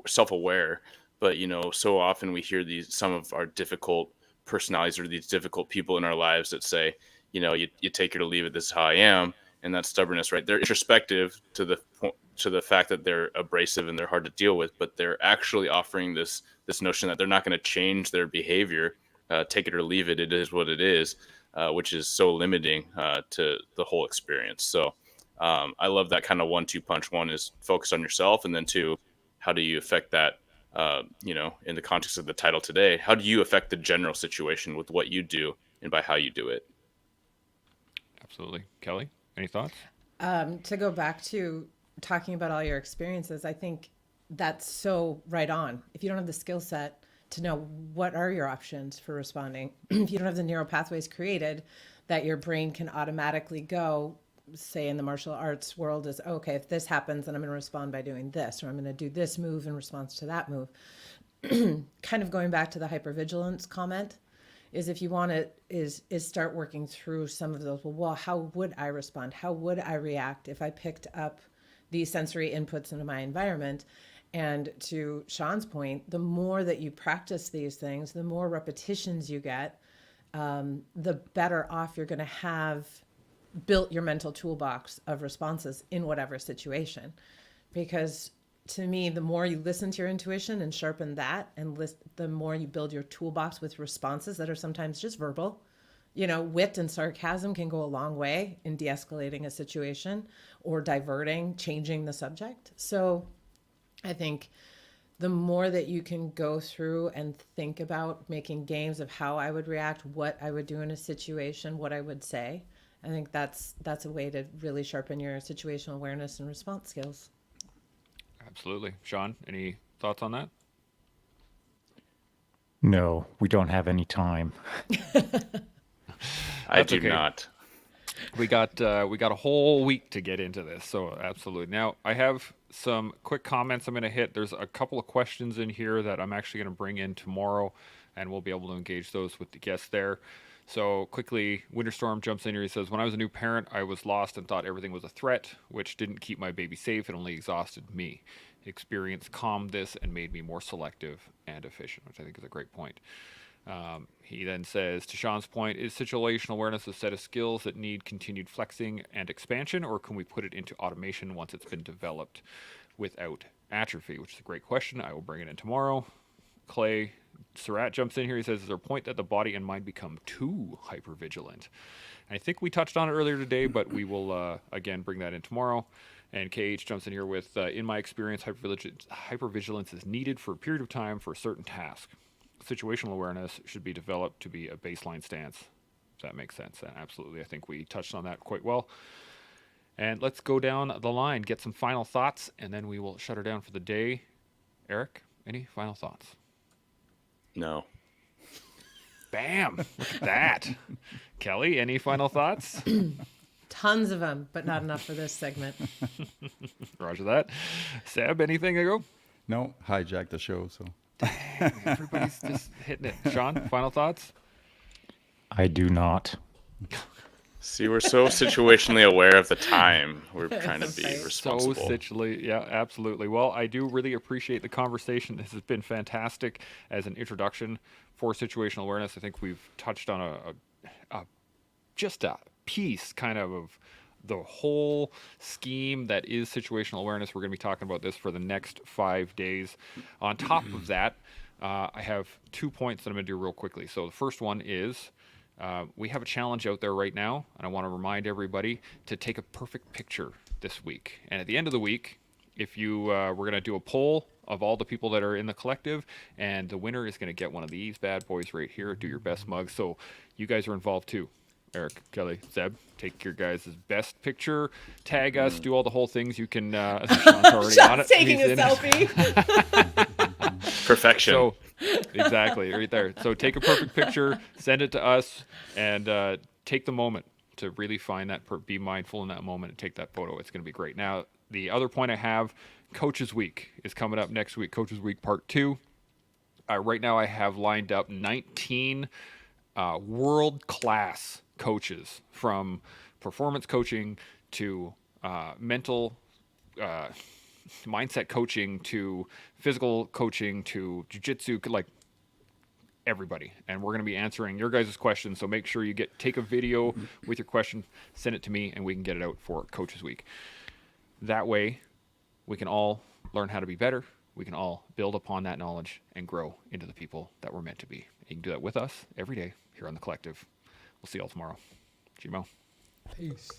self-aware. But, so often we hear some of our difficult personalities, or these difficult people in our lives that say, you take it or leave it, this is how I am. and that stubbornness, right? They're introspective to the fact that they're abrasive and they're hard to deal with, but they're actually offering this notion that they're not going to change their behavior, take it or leave it. It is what it is, which is so limiting to the whole experience. So I love that kind of 1-2 punch. One is focus on yourself, and then two, how do you affect that? In the context of the title today, how do you affect the general situation with what you do and by how you do it? Absolutely. Kelly, any thoughts? To go back to talking about all your experiences, I think that's so right on. If you don't have the skill set to know what are your options for responding, if you don't have the neural pathways created that your brain can automatically go, say in the martial arts world, is okay, if this happens, then I'm going to respond by doing this, or I'm going to do this move in response to that move. Kind of going back to the hypervigilance comment, is if you want to is start working through some of those. Well, how would I respond? How would I react if I picked up these sensory inputs into my environment? And to Shaun's point, the more that you practice these things, the more repetitions you get, the better off you're going to have built your mental toolbox of responses in whatever situation. Because to me, the more you listen to your intuition and sharpen that, and the more you build your toolbox with responses that are sometimes just verbal. Wit and sarcasm can go a long way in de-escalating a situation or diverting, changing the subject. So I think the more that you can go through and think about making games of how I would react, what I would do in a situation, what I would say, I think that's a way to really sharpen your situational awareness and response skills. Absolutely. Shaun, any thoughts on that? No, we don't have any time. I do okay. not. We got a whole week to get into this, so absolutely. Now, I have some quick comments I'm going to hit. There's a couple of questions in here that I'm actually going to bring in tomorrow, and we'll be able to engage those with the guests there. So quickly, Winterstorm jumps in here. He says, when I was a new parent, I was lost and thought everything was a threat, which didn't keep my baby safe. It only exhausted me. Experience calmed this and made me more selective and efficient, which I think is a great point. He then says, to Shaun's point, is situational awareness a set of skills that need continued flexing and expansion, or can we put it into automation once it's been developed without atrophy? Which is a great question. I will bring it in tomorrow. Clay Surratt jumps in here. He says, is there a point that the body and mind become too hypervigilant? I think we touched on it earlier today, but we will, again, bring that in tomorrow. And KH jumps in here with, in my experience, hypervigilance is needed for a period of time for a certain task. Situational awareness should be developed to be a baseline stance. If that makes sense. And absolutely. I think we touched on that quite well. And let's go down the line, get some final thoughts, and then we will shut her down for the day. Eric, any final thoughts? No. Bam! Look at that. Kelly, any final thoughts? Tons of them, but not enough for this segment. Roger that. Seb, anything to go? No, hijack the show. So Everybody's just hitting it. Shaun, final thoughts? I do not. See, we're so situationally aware of the time. We're trying to be So responsible. So situationally, yeah, absolutely. Well, I do really appreciate the conversation. This has been fantastic as an introduction for situational awareness. I think we've touched on just a piece kind of the whole scheme that is situational awareness. We're going to be talking about this for the next 5 days. On top of that, I have 2 points that I'm going to do real quickly. So the first one is we have a challenge out there right now, and I want to remind everybody to take a perfect picture this week. And at the end of the week, if you we're going to do a poll of all the people that are in the collective, and the winner is going to get one of these bad boys right here. Do your best mug. So you guys are involved too. Eric, Kelly, Zeb, take your guys' best picture, tag us, do all the whole things. You can. Shaun's already on it. Taking He's a in. selfie. Perfection. So exactly right there. So take a perfect picture, send it to us, and take the moment to really find that. Be mindful in that moment and take that photo. It's going to be great. Now, the other point I have, Coaches Week is coming up next week. Coaches Week Part 2. Right now, I have lined up 19 world-class coaches, from performance coaching to mental mindset coaching to physical coaching to jiu-jitsu, like everybody, and we're going to be answering your guys' questions. So make sure you take a video with your question, send it to me, and we can get it out for Coaches Week. That way, we can all learn how to be better. We can all build upon that knowledge and grow into the people that we're meant to be. You can do that with us every day here on The Collective. We'll see you all tomorrow. Gmo. Peace.